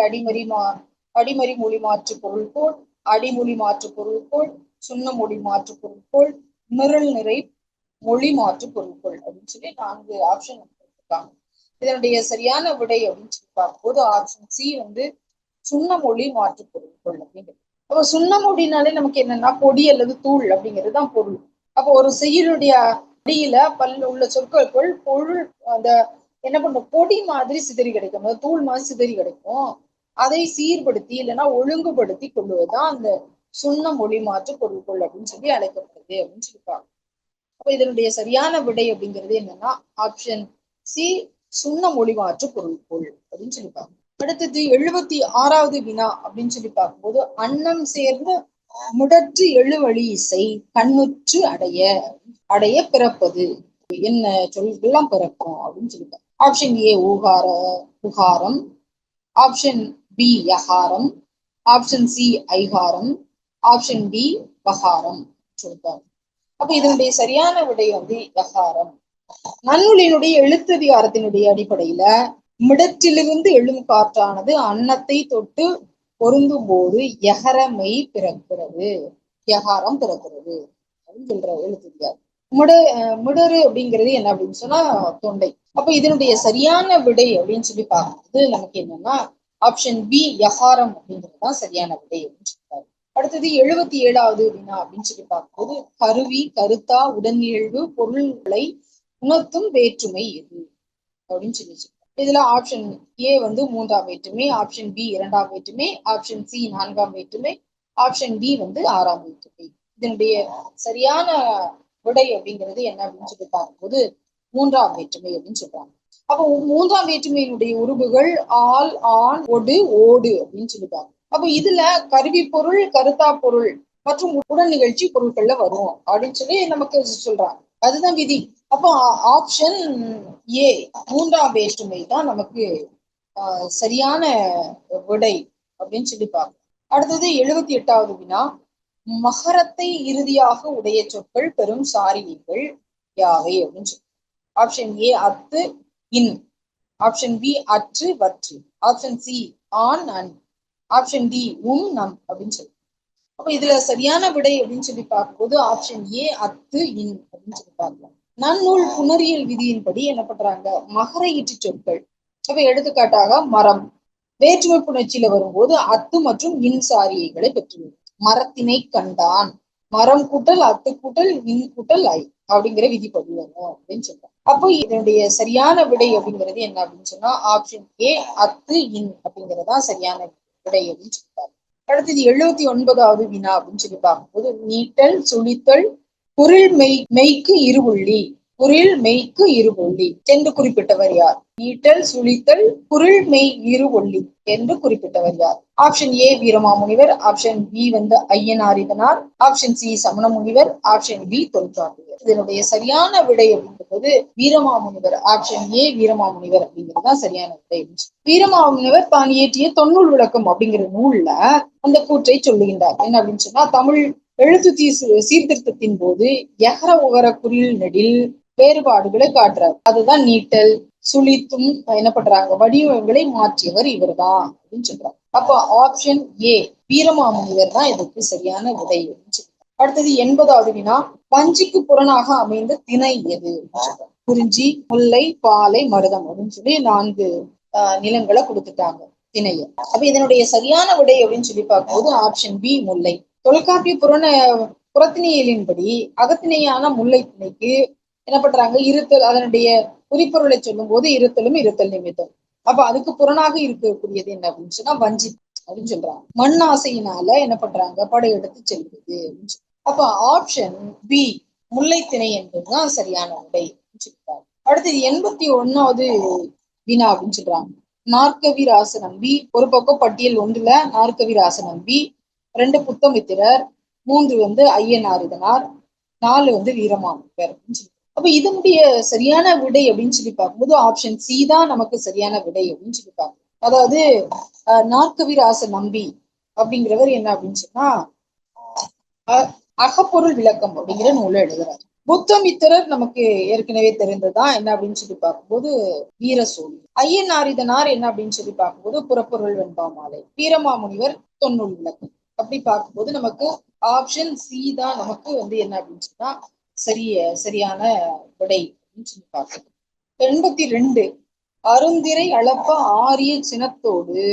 அடிமறி மொழி மாற்று பொருள்கோள், அடிமொழி மாற்று பொருள்கோள், சுண்ண மொழி மாற்று பொருள்கோள், நிரல் நிறை மொழி மாற்று பொருள்கோள் அப்படின்னு சொல்லி 4 ஆப்ஷன் கொடுத்துருக்காங்க. இதனுடைய சரியான விடை அப்படின்னு சொல்லி பார்க்கும்போது ஆப்ஷன் சி வந்து சுண்ண மொழி மாற்று பொருள்கோள் அப்படிங்கிறது. அப்ப சுண்ண மொழினாலே நமக்கு என்னன்னா பொடி அல்லது தூள் அப்படிங்கிறது தான் பொருள். அப்போ ஒரு செய்யுளுடைய அடியில உள்ள சொற்களுக்குள் பொருள் அந்த என்ன பண்ணும் பொடி மாதிரி சிதறி கிடைக்கும், தூள் மாதிரி சிதறி கிடைக்கும். அதை சீர்படுத்தி இல்லைன்னா ஒழுங்குபடுத்தி கொள்வதுதான் அந்த சுண்ண மொழி மாற்று பொருள்கோள் அப்படின்னு சொல்லி அழைக்கப்படுது அப்படின்னு சொல்லிப்பாங்க. அப்ப இதனுடைய சரியான விடை அப்படிங்கிறது என்னன்னா ஆப்ஷன் சி சுண்ண மொழி மாற்று பொருள்கோள் அப்படின்னு சொல்லிப்பாங்க. அடுத்தது 76வது வினா அப்படின்னு சொல்லி பார்க்கும்போது அன்னம் சேர்ந்து முடற்று எழுவழி இசை கண்ணுற்று அடைய பிறப்பது என்ன சொல்கள்லாம் பிறக்கும் அப்படின்னு சொல்லிப்பாங்க. ஆப்ஷன் ஏ உகாரம், ஆப்ஷன் பி யகாரம், ஆப்ஷன் சி ஐகாரம், ஆப்ஷன் டி வகாரம் சொல்லிப்பாங்க. அப்ப இதனுடைய சரியான விடை வந்து யகாரம். நன்னூலினுடைய எழுத்ததிகாரத்தினுடைய அடிப்படையில மிடற்றிலிருந்து எழும் காற்றானது அன்னத்தை தொட்டு பொருந்தும் போது யகரமை பிறக்கிறது, யகாரம் பிறக்கிறது அப்படின்னு சொல்ற எழுத்ததிகாரம். மிடரு அப்படிங்கிறது என்ன அப்படின்னு சொன்னா தொண்டை. அப்ப இதனுடைய சரியான விடை அப்படின்னு சொல்லி பார்க்கும்போது நமக்கு என்னன்னா ஆப்ஷன் பி யகாரம் அப்படிங்கிறதுதான் சரியான விடை அப்படின்னு சொல்லிப்பாரு. அடுத்தது 77வது வினா அப்படின்னு சொல்லி பார்க்கும்போது கருவி கருத்தா உடனியல்பு பொருள்களை உணர்த்தும் வேற்றுமை எது அப்படின்னு சொல்லி இதுல ஆப்ஷன் ஏ வந்து 3ஆம் வேற்றுமை, ஆப்ஷன் பி 2ஆம் வேற்றுமை, ஆப்ஷன் சி 4ஆம் வேற்றுமை, ஆப்ஷன் டி வந்து 6ஆம் வேற்றுமை. இதனுடைய சரியான விடை அப்படிங்கிறது என்ன அப்படின்னு சொல்லி பார்க்கும்போது 3ஆம் வேற்றுமை அப்படின்னு சொல்றாங்க. அப்போ 3ஆம் வேற்றுமையினுடைய உருபுகள் ஆல், ஆண், ஒடு, ஓடு அப்படின்னு சொல்லிப்பாங்க. அப்போ இதுல கருவி பொருள் கருத்தா பொருள் மற்றும் உடல் நிகழ்ச்சி பொருட்கள்ல வரும் அப்படின்னு சொல்லி நமக்கு சொல்றாங்க. அதுதான் விதி. அப்போ ஆப்ஷன் ஏ 3ஆம் வேற்றுமை தான் நமக்கு சரியான விடை அப்படின்னு சொல்லி பார்க்கணும். அடுத்தது 78வது வினா மகரத்தை இறுதியாக உடைய சொற்கள் பெரும் சாரிகள் யாவை அப்படின்னு சொல்லி. ஆப்ஷன் ஏ அத்து இன், ஆப்ஷன் பி அற்று வற்று, ஆப்ஷன் சி ஆன் அன், ஆப்ஷன் டி நம் அப்படின்னு சொல்லி. அப்ப இதுல சரியான விடை அப்படின்னு சொல்லி பார்க்கும்போது ஆப்ஷன் ஏ அத்து இன் அப்படின்னு சொல்லி பார்க்கலாம். நன்னூல் புணரியல் விதியின்படி என்ன பண்றாங்க மகர ஈற்று சொற்கள். அப்ப எடுத்துக்காட்டாக மரம் வேற்றுமை புணர்ச்சியில வரும்போது அத்து மற்றும் இன் சாரியைகளை பெற்றுள்ளது. மரத்தினை கண்டான், மரம் கூட்டல் அத்து கூட்டல் இன் கூட்டல் ஐ அப்படிங்கிற விதிப்படி வரும் அப்படின்னு சொல்றாங்க. அப்போ இதனுடைய சரியான விடை அப்படிங்கிறது என்ன அப்படின்னு சொன்னா ஆப்ஷன் ஏ அத்து இன் அப்படிங்கறதா சரியான விடை அப்படின்னு சொல்றாங்க. அடுத்தது 79வது வினா அப்படின்னு சொல்லி பார்க்கும்போது நீட்டல் சுழித்தல் பொருள் மெய்க்கு இருபுள்ளி, பொருள் மெய்க்கு இருபுள்ளி என்று குறிப்பிட்டவர் யார்? நீட்டல் சுழித்தல் பொருள் மெய் இருபொள்ளி என்று குறிப்பிட்டவர் யார்? Option A Veeramamunivar, option B வந்து ஐயனாரிதனார், ஆப்ஷன் சி சமண முனிவர், ஆப்ஷன் பி தொல்காப்பியர். இதனுடைய சரியான விடை அப்படிங்கிறது வீரமாமுனிவர். ஆப்ஷன் ஏ வீரமாமுனிவர் அப்படிங்கிறதுதான் சரியான விடை. வீரமாமுனிவர் தான் இயற்றிய தொன்னூல் விளக்கம் அப்படிங்கிற நூல்ல அந்த கூற்றை சொல்லுகின்றார். என்ன அப்படின்னு சொன்னா தமிழ் எழுத்து சீர்திருத்தத்தின் போது எகர உகர குறில் நெடில் வேறுபாடுகளை காட்டுறார். அதுதான் நீட்டல் சுழித்தும் என்ன பண்றாங்க வடிவங்களை மாற்றியவர் இவர் தான் அப்படின்னு சொல்றாங்க. அப்ப ஆப்ஷன் ஏ வீரமாமுனிவர் தான் இதுக்கு சரியான விடை. அடுத்தது 80வது வினா வஞ்சிக்கு புறனாக அமைந்த திணை எது? குறிஞ்சி, முல்லை, பாலை, மருதம் அப்படின்னு சொல்லி 4 நிலங்களை கொடுத்துட்டாங்க திணைய. அப்ப இதனுடைய சரியான விடை அப்படின்னு சொல்லி பார்க்கும்போது ஆப்ஷன் பி முல்லை. தொல்காப்பிய புறத்திணையின்படி அகத்திணையான முல்லை திணைக்கு என்ன பண்றாங்க இருத்தல், அதனுடைய குறிப்பொருளை சொல்லும் போது இருத்தலும் இருத்தல் நிமித்தம். அப்ப அதுக்கு புறனாக இருக்கக்கூடியது என்ன அப்படின்னு சொன்னா வஞ்சி அப்படின்னு சொல்றாங்க. மண் ஆசையினால என்ன பண்றாங்க படையெடுத்து செல்வது அப்படின்னு சொல்றாங்க. அப்ப ஆப்ஷன் பி முல்லைத்திணை என்பதுதான் சரியான விடை. அடுத்தது 81வது வினா அப்படின்னு சொல்றாங்க. நாற்கவி ராச நம்பி, ஒரு பக்கம் பட்டியல் 1ல நாற்கவி ராச நம்பி, 2 புத்தமித்திரர், 3 ஐயனாரிதனார், 4 வீரமாமுனிவர் அப்படின்னு சொல்லி. அப்ப இதனுடைய சரியான விடை அப்படின்னு சொல்லி பார்க்கும்போது ஆப்ஷன் சி தான் நமக்கு சரியான விடை அப்படின்னு சொல்லி பார்க்கணும். அதாவது நாற்கவி ராச நம்பி அப்படிங்கிறவர் என்ன அப்படின்னு சொன்னா அகப்பொருள் விளக்கம் அப்படிங்கிற நூலை எழுதுறாரு. புத்தமித்திரர் நமக்கு ஏற்கனவே தெரிந்ததுதான் என்ன அப்படின்னு சொல்லி பார்க்கும்போது வீர சோழி. ஐயனாரிதனார் என்ன அப்படின்னு சொல்லி பார்க்கும்போது புறப்பொருள் வெண்பா மாலை. வீரமாமுனிவர் தொன்னூல் விளக்கம். அப்படி பார்க்கும்போது நமக்கு ஆப்ஷன் சி தான் நமக்கு என்ன அப்படின்னு சொன்னா சரியான விடை அப்படின்னு சொல்லி பார்க்கணும். 82 அருந்திரை அளப்ப ஆரிய சினத்தோடு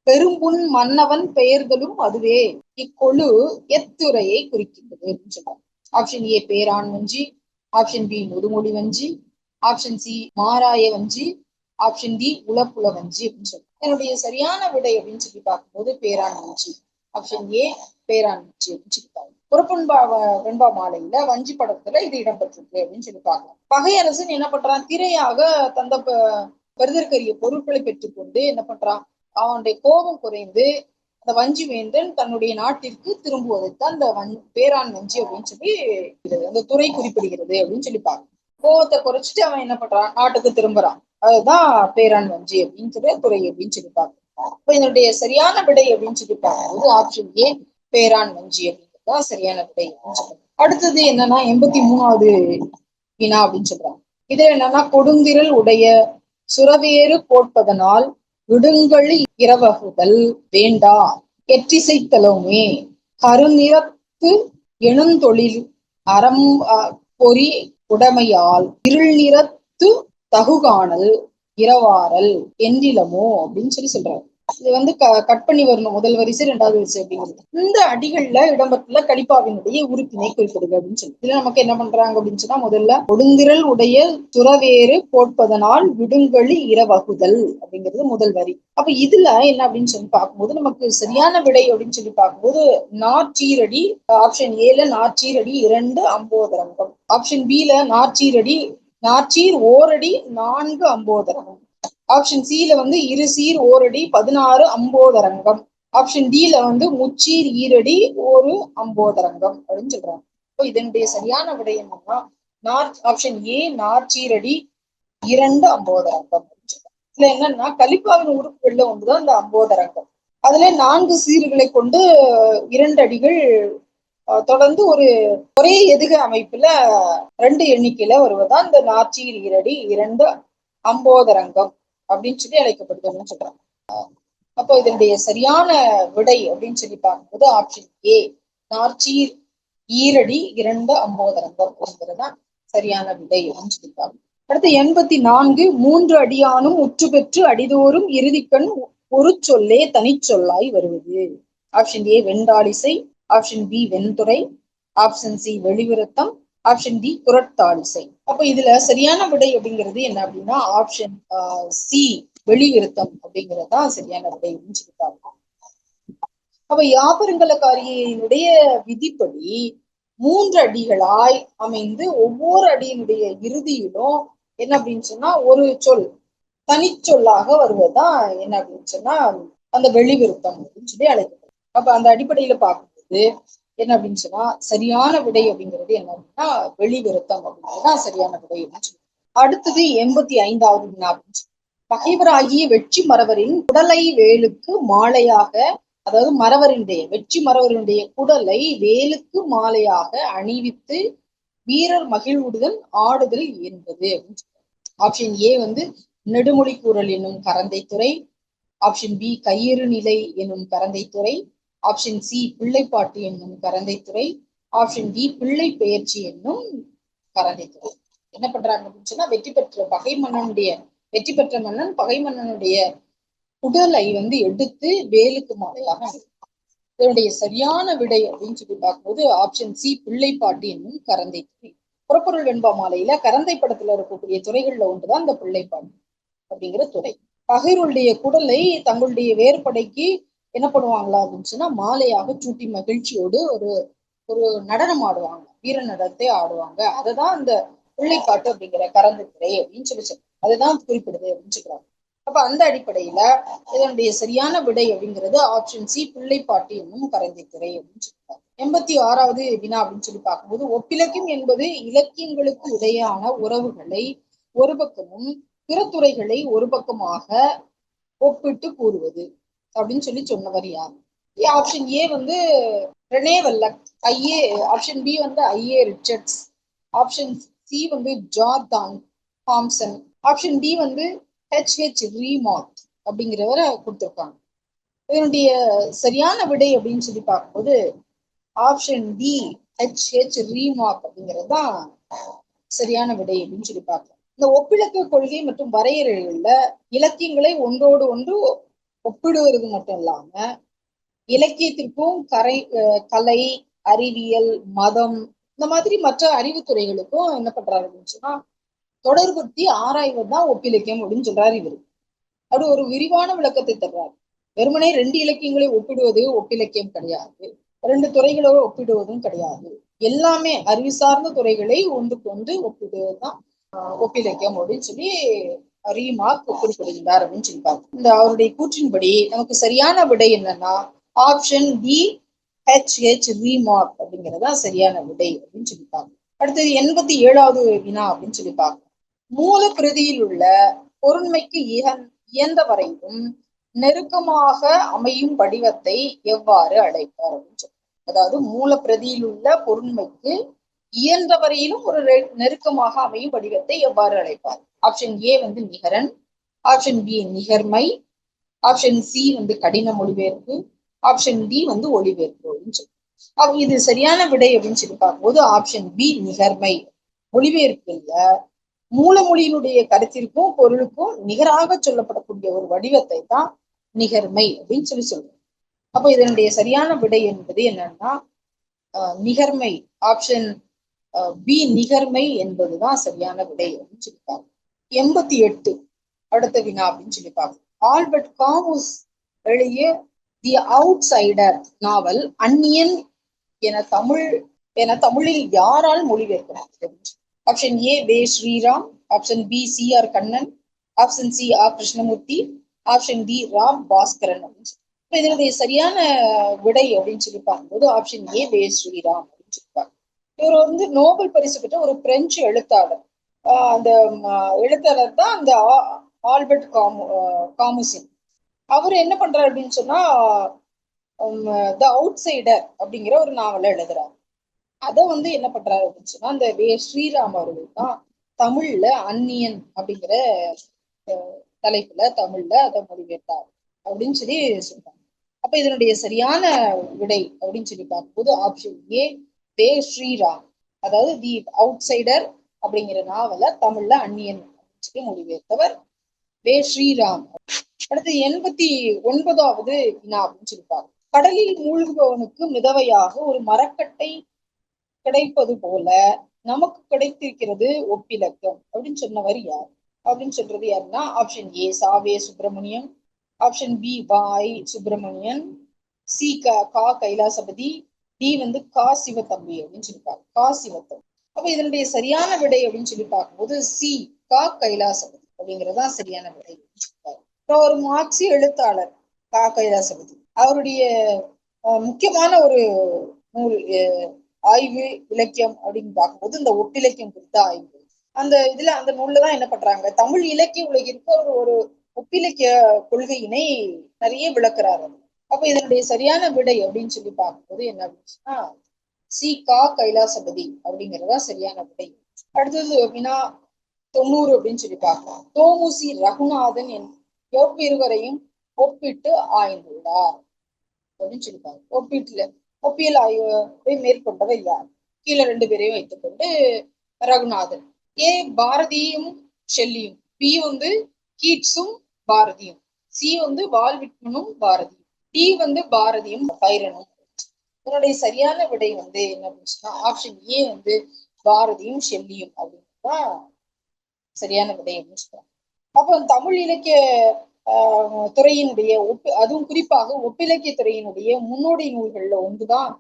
பெரும்புண் மன்னவன் பெயர்களும் அதுவே இக்கொழு எத்துறையை குறிக்கின்றது அப்படின்னு சொல்றாங்க. ஆப்ஷன் ஏ பேரான் வஞ்சி, ஆப்ஷன் பி முதுமொழி வஞ்சி, ஆப்ஷன் சி மாராய வஞ்சி, ஆப்ஷன் டி உலப்புல வஞ்சி அப்படின்னு சொல்றாங்க. என்னுடைய சரியான விடை அப்படின்னு சொல்லி பார்க்கும்போது பேரான் வஞ்சி. ஆப்ஷன் ஏ பேரான் வஞ்சி அப்படின்னு சொல்லிப்பாங்க. வெண்பா மாலையில வஞ்சி படத்துல இது இடம்பெற்றிருக்கு அப்படின்னு சொல்லி பார்க்கலாம். பகையரசன் என்ன பண்றான், திரையாக தந்த பெறுதற்கரிய பொருட்களை பெற்றுக்கொண்டு என்ன பண்றான், அவனுடைய கோபம் குறைந்து அந்த வஞ்சி வேந்தன் தன்னுடைய நாட்டிற்கு திரும்புவதைத்தான் அந்த பேரான் வஞ்சி அப்படின்னு சொல்லி அந்த துறை குறிப்பிடுகிறது அப்படின்னு சொல்லி பார்க்கணும். கோபத்தை குறைச்சிட்டு அவன் என்ன பண்றான், நாட்டுக்கு திரும்புறான். அதுதான் பேரான் வஞ்சி அப்படின்னு சொல்லி துறை அப்படின்னு சொல்லி பார்க்கணும். இப்ப இதனுடைய சரியான விடை அப்படின்னு சொல்லி பார்க்கும்போது ஆப்ஷன் ஏ பேரான் வஞ்சி அப்படிங்கிறதுதான் சரியான விடை அப்படின்னு சொல்றாங்க. அடுத்தது என்னன்னா 83வது வினா அப்படின்னு சொல்றாங்க. இது என்னன்னா கொடுந்திரல் உடைய சுரவேறு போட்பதனால் விடுங்களி இரவகுதல் வேண்டா எற்றிசைத்தலோமே கருநிறத்து எணுந்தொழில் அறம் பொறி உடைமையால் இருள் நிறத்து தகுகாணல் இரவாரல் என்றிலமோ அப்படின்னு சொல்லி சொல்றாரு. இது கட் பண்ணி வரணும், முதல் வரிசை 2வது வரிசை அப்படிங்கிறது. இந்த அடிகள்ல இடம்பெற்றுள்ள கலிப்பாவினுடைய உறுப்பினை குறிப்பிடுது அப்படின்னு சொல்லி இதுல நமக்கு என்ன பண்றாங்க அப்படின்னு சொன்னா முதல்ல கொடுந்திரல் உடைய துறவேறு போட்பதனால் விடுங்களி இரவகுதல் அப்படிங்கிறது முதல் வரி. அப்ப இதுல என்ன அப்படின்னு சொல்லி பார்க்கும்போது நமக்கு சரியான விடை அப்படின்னு சொல்லி பார்க்கும்போது நாற்றீரடி. ஆப்ஷன் ஏல நாற்றீரடி 2 அம்போதரங்கம். ஆப்ஷன் பில நாற்றீர் ஓரடி 4 அம்போதரங்கம். ஆப்ஷன் சில இரு சீர் ஓரடி 16 அம்போதரங்கம். ஆப்ஷன் டில முச்சீர் ஈரடி 1 அம்போதரங்கம் அப்படின்னு சொல்றாங்க. இப்போ இதனுடைய சரியான விடை என்னன்னா ஆப்ஷன் ஏ நாற்சீரடி 2 அம்போதரங்கம். இதுல என்னன்னா கலிப்பாவின் உறுப்புகள்ல ஒன்றுதான் இந்த அம்போதரங்கம். அதுல 4 சீர்களை கொண்டு 2 அடிகள் தொடர்ந்து ஒரே எதுக அமைப்புல 2 எண்ணிக்கையில வருவதுதான் இந்த நாற்றீர் ஈரடி 2 அம்போதரங்கம் அப்படின்னு சொல்லி அழைக்கப்படுது அப்படின்னு சொல்றாங்க. அப்போ இதனுடைய சரியான விடை அப்படின்னு சொல்லி பார்க்கும்போது ஆப்ஷன் ஏ நாற்றீர் ஈரடி 2 அம்போதரங்கம் அப்படிங்கிறதுதான் சரியான விடை அப்படின்னு சொல்லியிருக்காங்க. அடுத்து 84 3 அடியானும் உற்று பெற்று அடிதோறும் இறுதிக்கண் ஒரு சொல்லே தனிச்சொல்லாய் வருவது. ஆப்ஷன் ஏ வெண்டாலிசை, ஆப்ஷன் பி வெண்துறை, ஆப்ஷன் சி வெளிவிருத்தம், ஆப்ஷன் டி புறத்தாலிசை. அப்ப இதுல சரியான விடை அப்படிங்கிறது என்ன அப்படின்னா ஆப்ஷன் சி வெளிவிருத்தம் அப்படிங்கறதுதான் சரியான விடை அப்படின்னு சொல்லிட்டாங்க. அப்ப யாபருங்கலக்காரியினுடைய விதிப்படி 3 அடிகளாய் அமைந்து ஒவ்வொரு அடியினுடைய இறுதியிலும் என்ன அப்படின்னு சொன்னா ஒரு சொல் தனிச்சொல்லாக வருவதுதான் என்ன அப்படின்னு சொன்னா அந்த வெளிவிருத்தம் அப்படின்னு சொல்லி அழைக்கப்படும். அப்ப அந்த அடிப்படையில பார்க்கும்போது என்ன அப்படின்னு சொன்னா சரியான விடை அப்படிங்கிறது என்ன அப்படின்னா வெளிவிருத்தம் அப்படிங்கிறதுதான் சரியான விடை அப்படின்னு சொல்லி. அடுத்தது 85வது வினா அப்படின்னு சொல்லி பகைவராகிய வெற்றி மறவரின் குடலை வேலுக்கு மாலையாக, அதாவது வெற்றி மறவருடைய குடலை வேலுக்கு மாலையாக அணிவித்து வீரர் மகிழ்வுடன் ஆடுதல் என்பது அப்படின்னு சொல்றாங்க. ஆப்ஷன் ஏ நெடுமொழி கூறல் என்னும் கரந்தைத்துறை, ஆப்ஷன் பி கையிறு நிலை என்னும் கரந்தைத்துறை, ஆப்ஷன் சி பிள்ளைப்பாட்டு என்னும் கரந்தைத்துறை, ஆப்ஷன் டி பிள்ளை பெயர்ச்சி என்னும் கரந்தைத்துறை. என்ன பண்றாங்க அப்படின்னு சொன்னா வெற்றி பெற்ற மன்னன் பகை மன்னனுடைய உடலை எடுத்து வேலுக்கு மாலையாக இதனுடைய சரியான விடை அப்படின்னு சொல்லி பார்க்கும்போது ஆப்ஷன் சி பிள்ளைப்பாட்டு என்னும் கரந்தைத்துறை. புறப்பொருள் வெண்பா மாலையில கரந்தை படத்துல இருக்கக்கூடிய துறைகள்ல ஒன்றுதான் இந்த பிள்ளைப்பாட்டு அப்படிங்கிற துறை. பகைவருடைய குடலை தங்களுடைய வேறுபடைக்கு என்ன பண்ணுவாங்களா அப்படின்னு சொன்னா மாலையாக சூட்டி மகிழ்ச்சியோடு ஒரு நடனம் ஆடுவாங்க, வீர நடனத்தை ஆடுவாங்க. அதுதான் இந்த பிள்ளைப்பாட்டு அப்படிங்கிற கரந்த திரை அப்படின்னு சொல்லி அதுதான் குறிப்பிடுது அப்படின்னு சொல்றாங்க. அப்ப அந்த அடிப்படையில இதனுடைய சரியான விடை அப்படிங்கிறது ஆப்ஷன் சி, பிள்ளைப்பாட்டு என்னும் கரந்தை திரை அப்படின்னு சொல்றாங்க. 86வது வினா அப்படின்னு சொல்லி பார்க்கும்போது, ஒப்பிலக்கியம் என்பது இலக்கியங்களுக்கு இடையான உறவுகளை ஒரு பக்கமும் பிற துறைகளை ஒரு பக்கமாக ஒப்பிட்டு கூறுவது அப்படின்னு சொல்லி சொன்னவர் யார்? ஆப்ஷன் ஏ வந்து ரெனே வெல்லக், ஐஏ. ஆப்ஷன் பி வந்து ஐஏ ரிச்சர்ட்ஸ், ஆப்ஷன் சி வந்து ஜார்தான் தாம்சன், ஆப்ஷன் டி வந்து ஹெச் ரீமார்க் அப்படிங்கிறவரை கொடுத்திருக்காங்க. இதனுடைய சரியான விடை அப்படின்னு சொல்லி பார்க்கும்போது ஆப்ஷன் டி ரீமார்க் அப்படிங்கிறது தான் சரியான விடை அப்படின்னு சொல்லி பார்க்கலாம். இந்த ஒப்பிலக்க கொள்கை மற்றும் வரையறைகள்ல இலக்கியங்களை ஒன்றோடு ஒன்று ஒப்பிடுவது மட்டும் இல்லாம இலக்கியத்திற்கும் கலை, அறிவியல், மதம் இந்த மாதிரி மற்ற அறிவுத்துறைகளுக்கும் என்ன பண்றாரு அப்படின்னு சொன்னா தொடர்புத்தி ஆராய்வது தான் ஒப்பிலக்கியம் அப்படின்னு சொல்றாரு இவரு. அப்படி ஒரு விரிவான விளக்கத்தை தர்றாரு. வெறுமனே 2 இலக்கியங்களை ஒப்பிடுவது ஒப்பிலக்கியம் கிடையாது, 2 துறைகளோடு ஒப்பிடுவதும் கிடையாது. எல்லாமே அறிவு சார்ந்த துறைகளை ஒன்றுக்கு ஒன்று ஒப்பிடுவதுதான் ஒப்பிலக்கியம் அப்படின்னு சொல்லி ரீமார்க் குறிப்பிடுகிறார் அப்படின்னு சொல்லி பார்ப்போம். இந்த அவருடைய கூற்றின்படி நமக்கு சரியான விடை என்னன்னா ஆப்ஷன் டி ரீமார்க் அப்படிங்கிறதா சரியான விடை அப்படின்னு சொல்லி பார்ப்போம். அடுத்தது 87வது வினா அப்படின்னு சொல்லி பார்ப்போம். மூல பிரதியில் உள்ள பொருண்மைக்கு இயந்த வரையிலும் நெருக்கமாக அமையும் வடிவத்தை எவ்வாறு அழைப்பார் அப்படின்னு சொல்லி, அதாவது மூல பிரதியில் உள்ள பொருண்மைக்கு இயன்ற வரையிலும் ஒரு நெருக்கமாக அமையும் வடிவத்தை எவ்வாறு அழைப்பார்? ஆப்ஷன் ஏ வந்து நிகரன், ஆப்ஷன் பி நிகர்மை, ஆப்ஷன் சி வந்து கடின மொழிபெயர்ப்பு, ஆப்ஷன் டி வந்து ஒளிபெயர்ப்பு அப்படின்னு சொல்லி. இது சரியான விடை அப்படின்னு சொல்லி பார்க்கும்போது ஆப்ஷன் பி நிகர்மை. மொழிபெயர்ப்பு இல்ல, மூல மொழியினுடைய கருத்திற்கும் பொருளுக்கும் நிகராக சொல்லப்படக்கூடிய ஒரு வடிவத்தை தான் நிகர்மை அப்படின்னு சொல்லி சொல்றோம். அப்போ இதனுடைய சரியான விடை என்பது என்னன்னா நிகர்மை. ஆப்ஷன் பி நிகர்மை என்பதுதான் சரியான விடை அப்படின்னு சொல்லிப்பாங்க. 88 அடுத்த வினா அப்படின்னு சொல்லி பார்ப்போம். ஆல்பர்ட் காமுஸ் எழுதிய தி அவுட் சைடர் நாவல் அந்நியன் என தமிழில் யாரால் மொழிபெயர்க்கிறார்? Option A V Sriram, option B C R Kannan, option C R Krishnamurthy, option D Ram Bhaskaran அப்படின்னு சொல்லி. இதனுடைய சரியான விடை அப்படின்னு சொல்லி பார்க்கும்போது ஆப்ஷன் ஏ வே ஸ்ரீராம் அப்படின்னு சொல்லிப்பாங்க. இவர் வந்து நோபல் பரிசு பெற்ற ஒரு பிரெஞ்சு எழுத்தாளர். அந்த எழுத்தாளர் தான் அந்த ஆல்பர்ட் காமுசின். அவர் என்ன பண்றாரு அப்படின்னு சொன்னா த அவுட் சைடர் அப்படிங்கிற ஒரு நாவலை எழுதுறாரு. அதை வந்து என்ன பண்றாரு அப்படின்னு சொன்னா அந்த வே ஸ்ரீராம் அவர்கள் தான் தமிழ்ல அந்நியன் அப்படிங்கிற தலைப்புல தமிழ்ல அதை மொழிபெயர்த்தார் அப்படின்னு சொல்லி சொல்றாங்க. அப்ப இதனுடைய சரியான விடை அப்படின்னு சொல்லி பார்க்கும்போது ஆப்ஷன் ஏ வே ஸ்ரீராம், அதாவது தி அவுட் சைடர் அப்படிங்கிற நாவல தமிழ்ல அந்நியன் அப்படின்னு சொல்லி மொழிபெயர்த்தவர் வே ஸ்ரீராம். அடுத்து 89வது வினா அப்படின்னு சொல்லிப்பாங்க. கடலில் மூழ்குபவனுக்கு மிதவையாக ஒரு மரக்கட்டை கிடைப்பது போல நமக்கு கிடைத்திருக்கிறது ஒப்பிலக்கம் அப்படின்னு சொன்னவர் யார்? அப்படின்னு சொல்றது யாருன்னா ஆப்ஷன் ஏ சாவே சுப்பிரமணியம், ஆப்ஷன் பி வாய் சுப்பிரமணியன், சி கா கைலாசபதி, டி வந்து கா சிவத்தம்பி அப்படின்னு சொல்லிப்பாங்க. கா சிவத்தம்பி. அப்ப இதனுடைய சரியான விடை அப்படின்னு சொல்லி பார்க்கும்போது சி கா கைலாசபதி அப்படிங்கிறதா சரியான விடை. ஒரு மார்க்சிய எழுத்தாளர் கா கைலாசபதி. அவருடைய முக்கியமான ஒரு நூல் ஆய்வு இலக்கியம் அப்படின்னு பார்க்கும்போது இந்த ஒப்பிலக்கியம் குறித்த ஆய்வு. அந்த நூல்லதான் என்ன பண்றாங்க, தமிழ் இலக்கிய உலகிற்கு ஒரு ஒப்பிலக்கிய கொள்கையினை நிறைய விளக்குறாரு. அப்ப இதனுடைய சரியான விடை அப்படின்னு சொல்லி பார்க்கும்போது என்ன அப்படின்னா சி கா கைலாசபதி அப்படிங்கிறதா சரியான விடை. அடுத்தது வினா 90 அப்படின்னு சொல்லி பார்க்கலாம். தோமுசி ரகுநாதன் எவ்விருவரையும் ஒப்பிட்டு ஆய்ந்துள்ளார் அப்படின்னு சொல்லிப்பாங்க. ஒப்பியல் ஆய்வை மேற்கொண்டவர் யார்? கீழே 2 பேரையும் வைத்துக் கொண்டு ரகுநாதன். ஏ பாரதியும் ஷெல்லியும், பி வந்து கீட்ஸும் பாரதியும், சி வந்து வால்விட்மனும் பாரதியும், டி வந்து பாரதியும் பைரனும். இதனுடைய சரியான விடை வந்து என்ன அப்படின்னு சொன்னா ஆப்ஷன் ஏ வந்து பாரதியும் ஷெல்லியும் அப்படின்னுதான் சரியான விடை அப்படின்னு சொல்றாங்க. அப்போ தமிழ் இலக்கிய துறையினுடைய அதுவும் குறிப்பாக ஒப்பிலக்கிய துறையினுடைய முன்னோடி நூல்கள்ல ஒன்றுதான்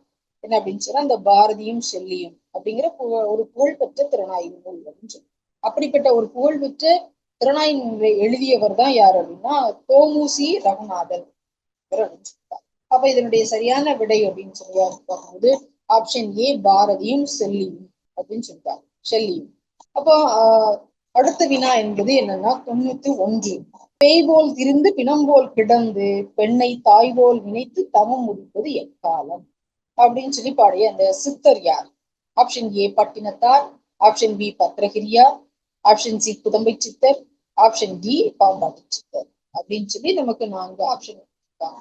என்ன அப்படின்னு சொன்னா இந்த பாரதியும் செல்லியும் அப்படிங்கிற ஒரு புகழ்பெற்ற திறனாய்வு நூல் அப்படின்னு சொல்லி. அப்படிப்பட்ட ஒரு புகழ்பெற்ற திறனாய்வு நூலை எழுதியவர் தான் யார் அப்படின்னா தோமுசி ரகுநாதன் அப்படின்னு சொல்லிட்டார். அப்ப இதனுடைய சரியான விடை அப்படின்னு சொல்லி பார்க்கும்போது ஆப்ஷன் ஏ பாரதியும் செல்லியும் அப்படின்னு சொல்லிட்டார். செல்லியும். அப்போ அடுத்த வினா என்பது என்னன்னா 91. பேய்போல் திரிந்து பிணம்போல் கிடந்து பெண்ணை தாய்போல் நினைத்து தவம் முடிப்பது எக்காலம் அப்படின்னு சொல்லி பாடிய அந்த சித்தர் யார்? Option A Pattinathar, option B Bhadragiriyar, option C புதம்பை சித்தர், ஆப்ஷன் டி பாம்பாட்டி சித்தர் அப்படின்னு சொல்லி நமக்கு 4 ஆப்ஷன் இருக்காங்க.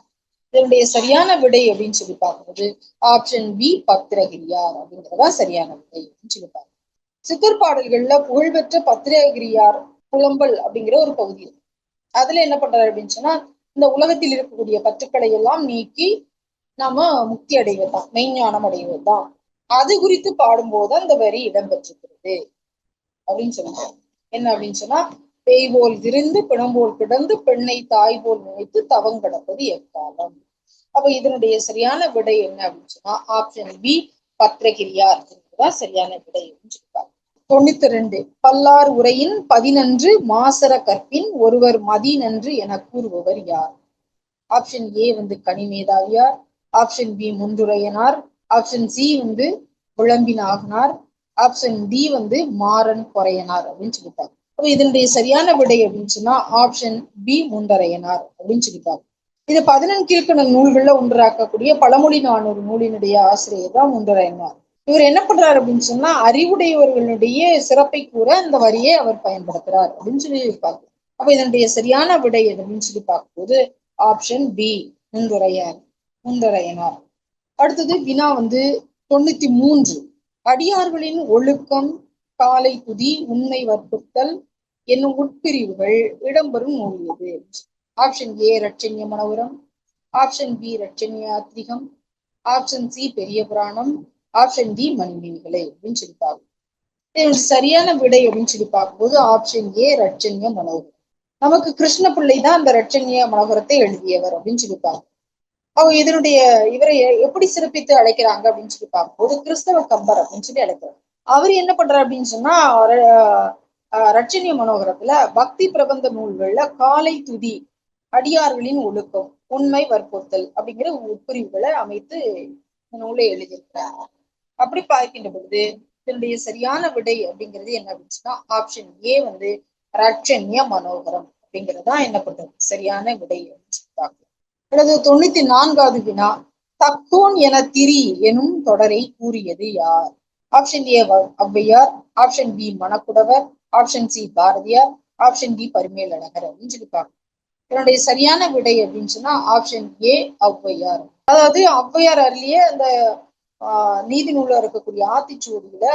இதனுடைய சரியான விடை அப்படின்னு சொல்லி பார்க்கும்போது ஆப்ஷன் பி பத்திரகிரியார் அப்படிங்கிறதா சரியான விடை அப்படின்னு சொல்லி பார்க்கணும். சித்தர் பாடல்கள்ல புகழ்பெற்ற பத்திரகிரியார் புலம்பல் அப்படிங்கிற ஒரு பகுதி இருக்கு. அதுல என்ன பண்றாரு அப்படின்னு சொன்னா இந்த உலகத்தில் இருக்கக்கூடிய பற்றுக்களை எல்லாம் நீக்கி நாம முக்தி அடைவதுதான், மெய்ஞானம் அடைவதுதான். அது குறித்து பாடும்போது அந்த வரி இடம்பெற்றிருக்கிறது அப்படின்னு சொல்லுவாங்க. என்ன அப்படின்னு சொன்னா பேய்போல் விருந்து பிணம்போல் கிடந்து பெண்ணை தாய் போல் நினைத்து தவம் கிடப்பது எக்காலம். அப்ப இதனுடைய சரியான விடை என்ன அப்படின்னு சொன்னா ஆப்ஷன் பி பத்ரகிரியார் என்பதுதான் சரியான விடை அப்படின்னு சொல்லியிருக்காங்க. 92. பல்லார் உரையின் 11 மாசர கற்பின் ஒருவர் மதி நன்று என கூறுபவர் யார்? Option A Kanimedhaviyar, option B Munduraiyanar, option C Vilambinaganar, option D Maran Poraiyanar அப்படின்னு சொல்லிட்டாங்க. அப்ப இதனுடைய சரியான விடை அப்படின்னு சொன்னா ஆப்ஷன் பி முந்தரையனார் அப்படின்னு சொல்லிட்டாங்க. இது 11 கீழ்க்கணக்கு நூல்கள்ல ஒன்றாக்கக்கூடிய பழமொழி 400 நூலினுடைய ஆசிரியர் தான் முந்தரையனார். இவர் என்ன பண்றாரு அப்படின்னு சொன்னா அறிவுடையவர்களுடைய சிறப்பை கூற அந்த வரியை அவர் பயன்படுத்துறார் அப்படின்னு சொல்லி பார்க்கலாம். அப்ப இதனுடைய சரியான விடை அப்படின்னு சொல்லி பார்க்கும்போது ஆப்ஷன் பி முந்துரையனார். அடுத்தது வினா 93. அடியார்களின் ஒழுக்கம், காலை துதி, உண்மை வற்புறுத்தல் என்னும் உட்பிரிவுகள் இடம்பெறும் நூல் எது? Option A Ratchanya Manoharam, option B Ratchanya Yatrigam, option C Periya Puranam, option D Manimekalai அப்படின்னு சொல்லி பார்க்கணும். இதனுடைய சரியான விடை அப்படின்னு சொல்லி பார்க்கும்போது ஆப்ஷன் ஏ ரட்சண்ய மனோகரம். நமக்கு கிருஷ்ண பிள்ளை தான் அந்த ரட்சண்ய மனோகரத்தை எழுதியவர் அப்படின்னு சொல்லி பார்க்கணும். அவங்க இதனுடைய இவரை எப்படி சிறப்பித்து அழைக்கிறாங்க அப்படின்னு சொல்லி பார்க்கும்போது கிறிஸ்தவ கம்பர் அப்படின்னு சொல்லி அழைக்கிறார். அவர் என்ன பண்றாரு அப்படின்னு சொன்னா ரட்சண்ய மனோகரத்துல பக்தி பிரபந்த நூல்கள்ல காலை துதி, அடியார்களின் ஒழுக்கம், உண்மை வற்புறுத்தல் அப்படிங்கிற உட்பிரிவுகளை அமைத்து நூலை எழுதியிருக்கிறார். அப்படி பார்க்கின்ற பொழுது இதனுடைய சரியான விடை அப்படிங்கிறது என்ன அப்படின்னு சொன்னா ஆப்ஷன் ஏ ரட்சண்ய மனோகரம் அப்படிங்கிறதா என்ன பண்றது சரியான விடை அப்படின்னு பார்க்கலாம். அல்லது 94வது வினா தக்கோன் என திரி எனும் தொடரை கூறியது யார்? Option A Avvaiyar, option B Manakkudavar, option C Bharathiyar, option D Parimelazhagar அப்படின்னு சொல்லி பார்க்கணும். என்னுடைய சரியான விடை அப்படின்னு சொன்னா ஆப்ஷன் ஏ ஔவையார். அதாவது ஔவையார் அருளிய அந்த நீதி நூல்ல இருக்கக்கூடிய ஆத்திச்சூடியில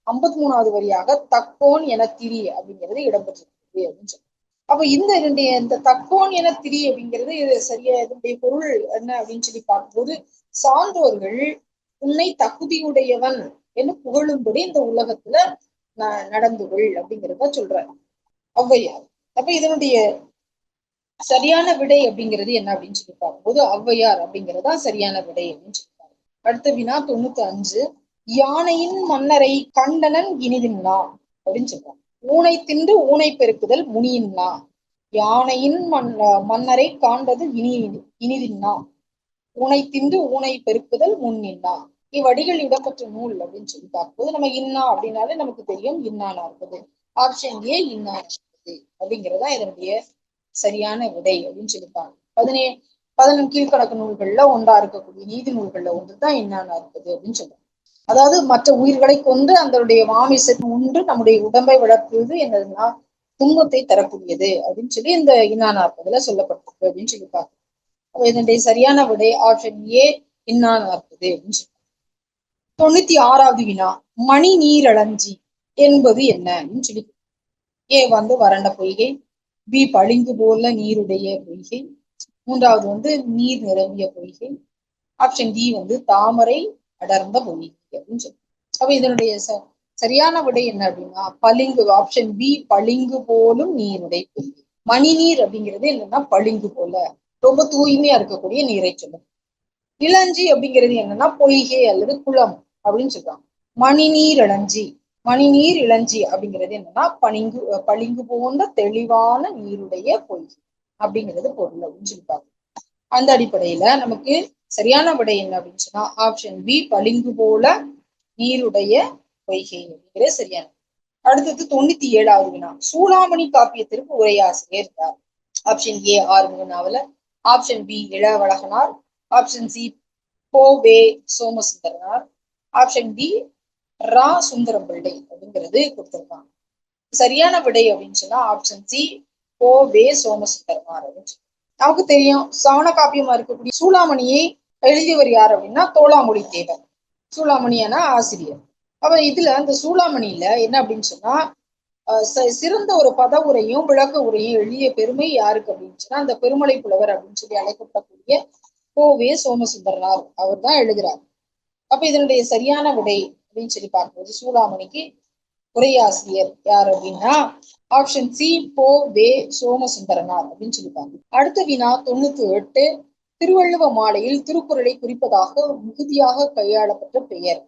53வது வரியாக தக்கோன் என திரி அப்படிங்கிறது இடம்பெற்றிருக்கு அப்படின்னு சொல்லி. அப்ப இந்த தக்கோன் என திரி அப்படிங்கிறது சரியா இதனுடைய பொருள் என்ன அப்படின்னு சொல்லி பார்க்கும்போது சான்றோர்கள் உன்னை தகுதியுடையவன் என்று புகழும்படி இந்த உலகத்துல நடந்து கொள் அப்படிங்கிறத சொல்றாரு ஔவையார். அப்ப இதனுடைய சரியான விடை அப்படிங்கிறது என்ன அப்படின்னு சொல்லி பார்க்கும்போது ஔவையார் அப்படிங்கிறதா சரியான விடை அப்படின்னு சொல்லிப்பாங்க. அடுத்த வினா 95. யானையின் மன்னரை கண்டனன் இனிதின்னா அப்படின்னு சொல்றாங்க. ஊனை தின்று ஊனை பெருக்குதல் முனியின்னா. யானையின் மன்னரை காண்பது இனிதின்னா. ஊனை தின்று ஊனை பெருக்குதல் முன்னின்னா. இவ்வடிகள் இடம்பெற்ற நூல் அப்படின்னு சொல்லி பார்க்கும்போது நம்ம இன்னா அப்படின்னாலே நமக்கு தெரியும் இன்னானா இருக்குது. ஆப்ஷன் ஏ இன்னா இருக்குது அப்படிங்கிறதா இதனுடைய சரியான விடை அப்படின்னு சொல்லிப்பாங்க. 11 கீழ்கணக்கு நூல்கள்ல ஒன்றா இருக்கக்கூடிய நீதி நூல்கள்ல ஒன்றுதான் இன்னானா இருக்குது அப்படின்னு சொல்றாங்க. அதாவது மற்ற உயிர்களை கொண்டு அதனுடைய மாமிசத்தை உண்டு நம்முடைய உடம்பை வளர்ப்பது என்னதுன்னா துன்பத்தை தரக்கூடியது அப்படின்னு சொல்லி இந்த இன்னானா இருப்பதுல சொல்லப்பட்டிருக்கு அப்படின்னு சொல்லி பார்க்கணும். இதனுடைய சரியான விடை ஆப்ஷன் ஏ இன்னானா இருக்குது அப்படின்னு சொல்லி. 96வது வினா மணி நீரளஞ்சி என்பது என்ன அப்படின்னு சொல்லி. ஏ வறண்ட பொய்கை, பி பளிங்கு போல நீருடைய பொய்கை, 3வது நீர் நிரம்பிய பொய்கை, ஆப்ஷன் டி தாமரை அடர்ந்த பொய்கை அப்படின்னு சொல்லி. அப்ப இதனுடைய சரியான விடை என்ன அப்படின்னா பளிங்கு, ஆப்ஷன் பி பளிங்கு போலும் நீருடைய பொய்கை. மணி நீர் அப்படிங்கிறது என்னன்னா பளிங்கு போல ரொம்ப தூய்மையா இருக்கக்கூடிய நீரை சொல்லும். இளஞ்சி அப்படிங்கிறது என்னன்னா பொய்கை அல்லது குளம் அப்படின்னு சொல்றாங்க. மணிநீர் இளஞ்சி, மணிநீர் இளஞ்சி அப்படிங்கிறது என்னன்னா பளிங்கு போன்ற தெளிவான நீருடைய பொய்கை அப்படிங்கிறது பொருள் அப்படின்னு சொல்லிப்பாங்க. அந்த அடிப்படையில நமக்கு சரியான விடை என்ன அப்படின்னு சொன்னா ஆப்ஷன் பி, பளிங்கு போல நீருடைய பொய்கை அப்படிங்கிறது சரியான. அடுத்தது 97வது வினா. சூளாமணி காப்பியத்திற்கு உரையாசிரியர் யார்? Option A Arumuga Navalar, option B Ilavazhaganar, option C Po Ve Somasundaranar, option D Ra Sundaram Pillai அப்படிங்கிறது கொடுத்திருக்காங்க. சரியான விடை அப்படின்னு சொன்னா ஆப்ஷன் சி போவே சோமசுந்தரனார் அப்படின்னு சொல்லி. நமக்கு தெரியும் சவண காப்பியமா இருக்கக்கூடிய சூளாமணியை எழுதியவர் யார் அப்படின்னா தோளாமொழி தேவர். சூளாமணியான ஆசிரியர். அப்ப இதுல அந்த சூளாமணியில என்ன அப்படின்னு சொன்னா சிறந்த ஒரு பத உரையும் விளக்க உரையும் எழுதிய பெருமை யாருக்கு அப்படின்னு சொன்னா அந்த பெருமலை புலவர் அப்படின்னு சொல்லி அழைக்கப்படக்கூடிய கோவே சோமசுந்தரனார் அவர் தான் எழுதுறார். அப்ப இதனுடைய சரியான விடை அப்படின்னு சொல்லி பார்க்கும்போது சூளாமணிக்கு உரையாசிரியர் யார் அப்படின்னா ஆப்ஷன் சி போ வே சோமசுந்தரனார் அப்படின்னு சொல்லிப்பாங்க. அடுத்த வினா 98. திருவள்ளுவ மாலையில் திருக்குறளை குறிப்பதாக மிகுதியாக கையாளப்பட்ட பெயர்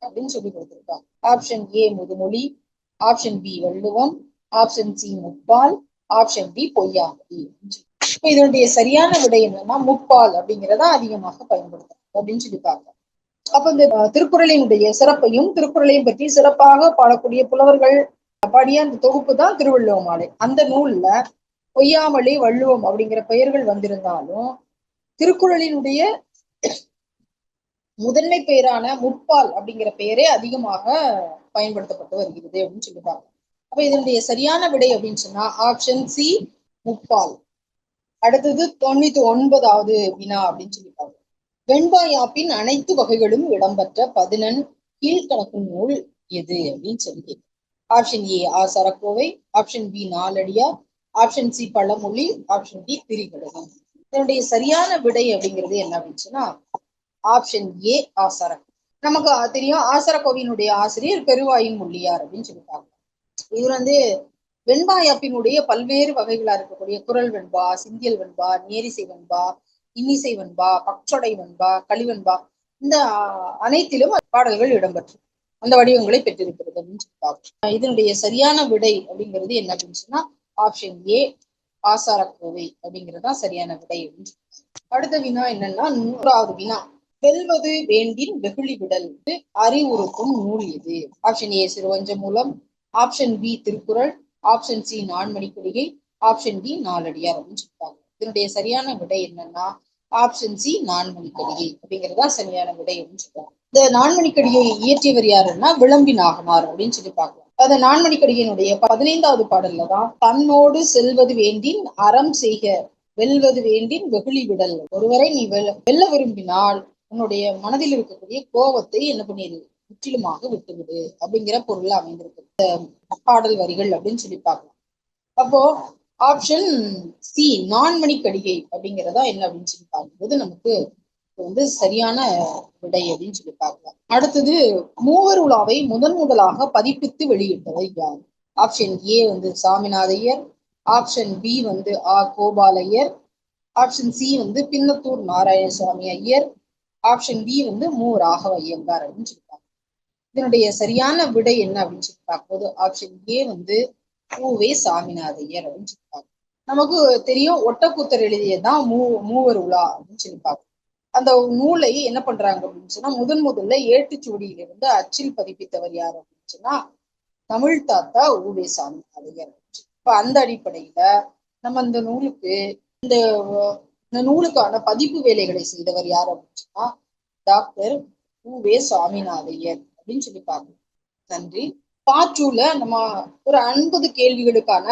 அப்படின்னு சொல்லி கொடுத்திருக்காங்க. Option A Muthumozhi, option B Valluvam, option C Muppal, option D Poyyamozhi. இப்ப இதனுடைய சரியான விடை என்னன்னா முப்பால் அப்படிங்கிறத அதிகமாக பயன்படுத்தும் அப்படின்னு சொல்லி பார்க்கலாம். அப்ப இந்த திருக்குறளினுடைய சிறப்பையும் திருக்குறளையும் பற்றி சிறப்பாக பாடக்கூடிய புலவர்கள் பாடிய அந்த தொகுப்பு தான் திருவள்ளுவ மாலை. அந்த நூல்ல பொய்யாமொழி, வள்ளுவம் அப்படிங்கிற பெயர்கள் வந்திருந்தாலும் திருக்குறளினுடைய முதன்மை பெயரான முப்பால் அப்படிங்கிற பெயரே அதிகமாக பயன்படுத்தப்பட்டு வருகிறது அப்படின்னு சொல்லிப்பாங்க. அப்ப இதனுடைய சரியான விடை அப்படின்னு சொன்னா ஆப்ஷன் சி முப்பால். அடுத்தது 99வது வினா அப்படின்னு சொல்லிப்பாங்க. வெண்பா யாப்பின் அனைத்து வகைகளும் இடம்பெற்ற 11 கீழ்கணக்கு நூல் எது அப்படின்னு சொல்லி. Option A Acharakkovai, option B Naladiyar, option C Pazhamozhi, option D Thirikadugam. இதனுடைய சரியான விடை அப்படிங்கிறது என்ன அப்படின்னு சொன்னா ஆப்ஷன் ஏ ஆசாரக்கோவை. நமக்கு தெரியும் ஆசாரக்கோவையினுடைய ஆசிரியர் பெருவாயின் முள்ளியார் அப்படின்னு சொல்லிட்டாங்க. இவர் வந்து வெண்பா யாப்பினுடைய பல்வேறு வகைகளா இருக்கக்கூடிய குரல் வெண்பா, சிந்தியல் வெண்பா, நேரிசை வெண்பா, இன்னிசை வெண்பா, பக்சொடை வெண்பா, களிவெண்பா இந்த அனைத்திலும் பாடல்கள் இடம்பெற்று அந்த வடிவங்களை பெற்றிருக்கிறது அப்படின்னு சொல்லிட்டாங்க. இதனுடைய சரியான விடை அப்படிங்கிறது என்ன அப்படின்னு சொன்னா ஆப்ஷன் ஏ ஆசாரக்கோவை அப்படிங்கிறதா சரியான விடை அப்படின்னு சொல்லிட்டாங்க. அடுத்த வினா என்னன்னா 100வது வினா. வெல்வது வேண்டின் வெகுளி விடல் அறிவுறுத்தும் நூல் எது? Option A Sirupancha Moolam, option B Thirukkural, option C Nanmanikkadigai, option D Naladiyar அப்படின்னு சொல்லிட்டாங்க. இதனுடைய சரியான விடை என்னன்னா ஆப்ஷன் சி நான்மணிக்கடிகை அப்படிங்கிறதா சரியான விடை அப்படின்னு சொல்றாங்க. இந்த நான்மணிக்கடிகை இயற்றியவர் யாருன்னா விளம்பி நாகனார் அப்படின்னு சொல்லி பார்க்கலாம். அந்த நான்மணிக்கடிகையினுடைய 15வது பாடல்ல தான் தன்னோடு செல்வது வேண்டின் அறம் செய்க வெல்வது வேண்டின் வெகுளி விடல். ஒருவரை நீ வெல்ல விரும்பினால் உன்னுடைய மனதில் இருக்கக்கூடிய கோபத்தை என்ன பண்ணிடு முற்றிலுமாக விட்டுவிடு அப்படிங்கிற பொருள் அமைந்திருக்கு இந்த பாடல் வரிகள் அப்படின்னு சொல்லி பார்க்கலாம். அப்போ ஆப்ஷன் சி நான்மணிக்கடிகை அப்படிங்கிறதா என்ன அப்படின்னு சொல்லி பார்க்கும்போது நமக்கு சரியான விடை அப்படின்னு சொல்லி பார்க்கலாம். அடுத்தது மூவர் உலாவை முதலாக பதிப்பித்து வெளியிட்டவை யார்? Option A Saminathaiyar, option B Gopalaiyar, option C Pinnathur Narayanaswamy Iyer, option D Mu Raghava Iyengar அப்படின்னு சொல்லியிருக்காங்க. இதனுடைய சரியான விடை என்ன அப்படின்னு சொல்லி பார்க்கும்போது ஆப்ஷன் ஏ பூவே சாமிநாதையர் அப்படின்னு சொல்லியிருக்காங்க. நமக்கு தெரியும் ஒட்டக்கூத்தர் எழுதியதான் மூவர் உலா அப்படின்னு சொல்லி பார்க்கணும். அந்த நூலை என்ன பண்றாங்க அப்படின்னு சொன்னா முதல்ல ஏட்டுச்சுவடியிலிருந்து அச்சில் பதிப்பித்தவர் யார் அப்படின்னு சொன்னா தமிழ் தாத்தா ஊவே சாமிநாதையர். இப்ப அந்த அடிப்படையில நம்ம இந்த நூலுக்கான பதிப்பு வேலைகளை செய்தவர் யார் அப்படின்னு சொன்னா டாக்டர் ஊவே சாமிநாதையர் அப்படின்னு சொல்லி பார்க்கணும். நன்றி. பார்ட் 2ல நம்ம ஒரு 50 கேள்விகளுக்கான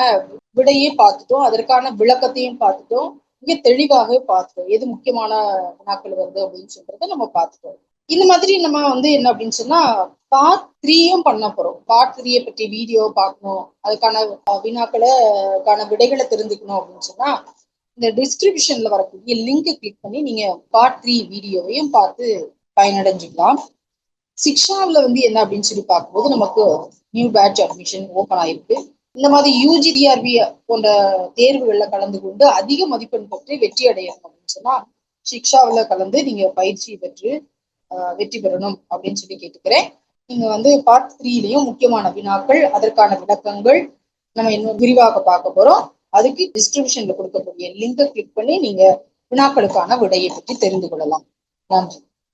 விடையே பார்த்துட்டோம், அதற்கான விளக்கத்தையும் பார்த்துட்டோம், மிக தெளிவாக பார்த்துட்டோம் எது முக்கியமான வினாக்கள் வருது அப்படின்னு சொல்றத நம்ம பார்த்துட்டோம். இந்த மாதிரி நம்ம என்ன அப்படின்னு சொன்னா பார்ட் 3யும் பண்ண போறோம். பார்ட் 3 பற்றி வீடியோ பார்க்கணும், அதுக்கான வினாக்களுக்கான விடைகளை தெரிஞ்சுக்கணும் அப்படின்னு சொன்னா இந்த டிஸ்கிரிப்ஷன்ல வரக்கூடிய லிங்கை கிளிக் பண்ணி நீங்க பார்ட் 3 வீடியோவையும் பார்த்து பயனடைஞ்சுக்கலாம். சிக்ஷாவில் என்ன அப்படின்னு சொல்லி பார்க்கும்போது நமக்கு நியூ பேட்ச் அட்மிஷன் ஓபன் ஆயிருக்கு. இந்த மாதிரி யூஜி டிஆர்பி போன்ற தேர்வுகள்ல கலந்து கொண்டு அதிக மதிப்பெண் பெற்று வெற்றி அடையணும் அப்படின்னு சொன்னா சிக்ஷாவில் கலந்து நீங்க பயிற்சி பெற்று வெற்றி பெறணும் அப்படின்னு சொல்லி கேட்டுக்கிறேன். நீங்க பார்ட் 3லயும் முக்கியமான வினாக்கள், அதற்கான விளக்கங்கள் நம்ம இன்னும் விரிவாக பார்க்க போறோம். அதுக்கு டிஸ்கிரிப்ஷன்ல கொடுக்கக்கூடிய லிங்கை கிளிக் பண்ணி நீங்க வினாக்களுக்கான விடையை பற்றி தெரிந்து கொள்ளலாம். நன்றி.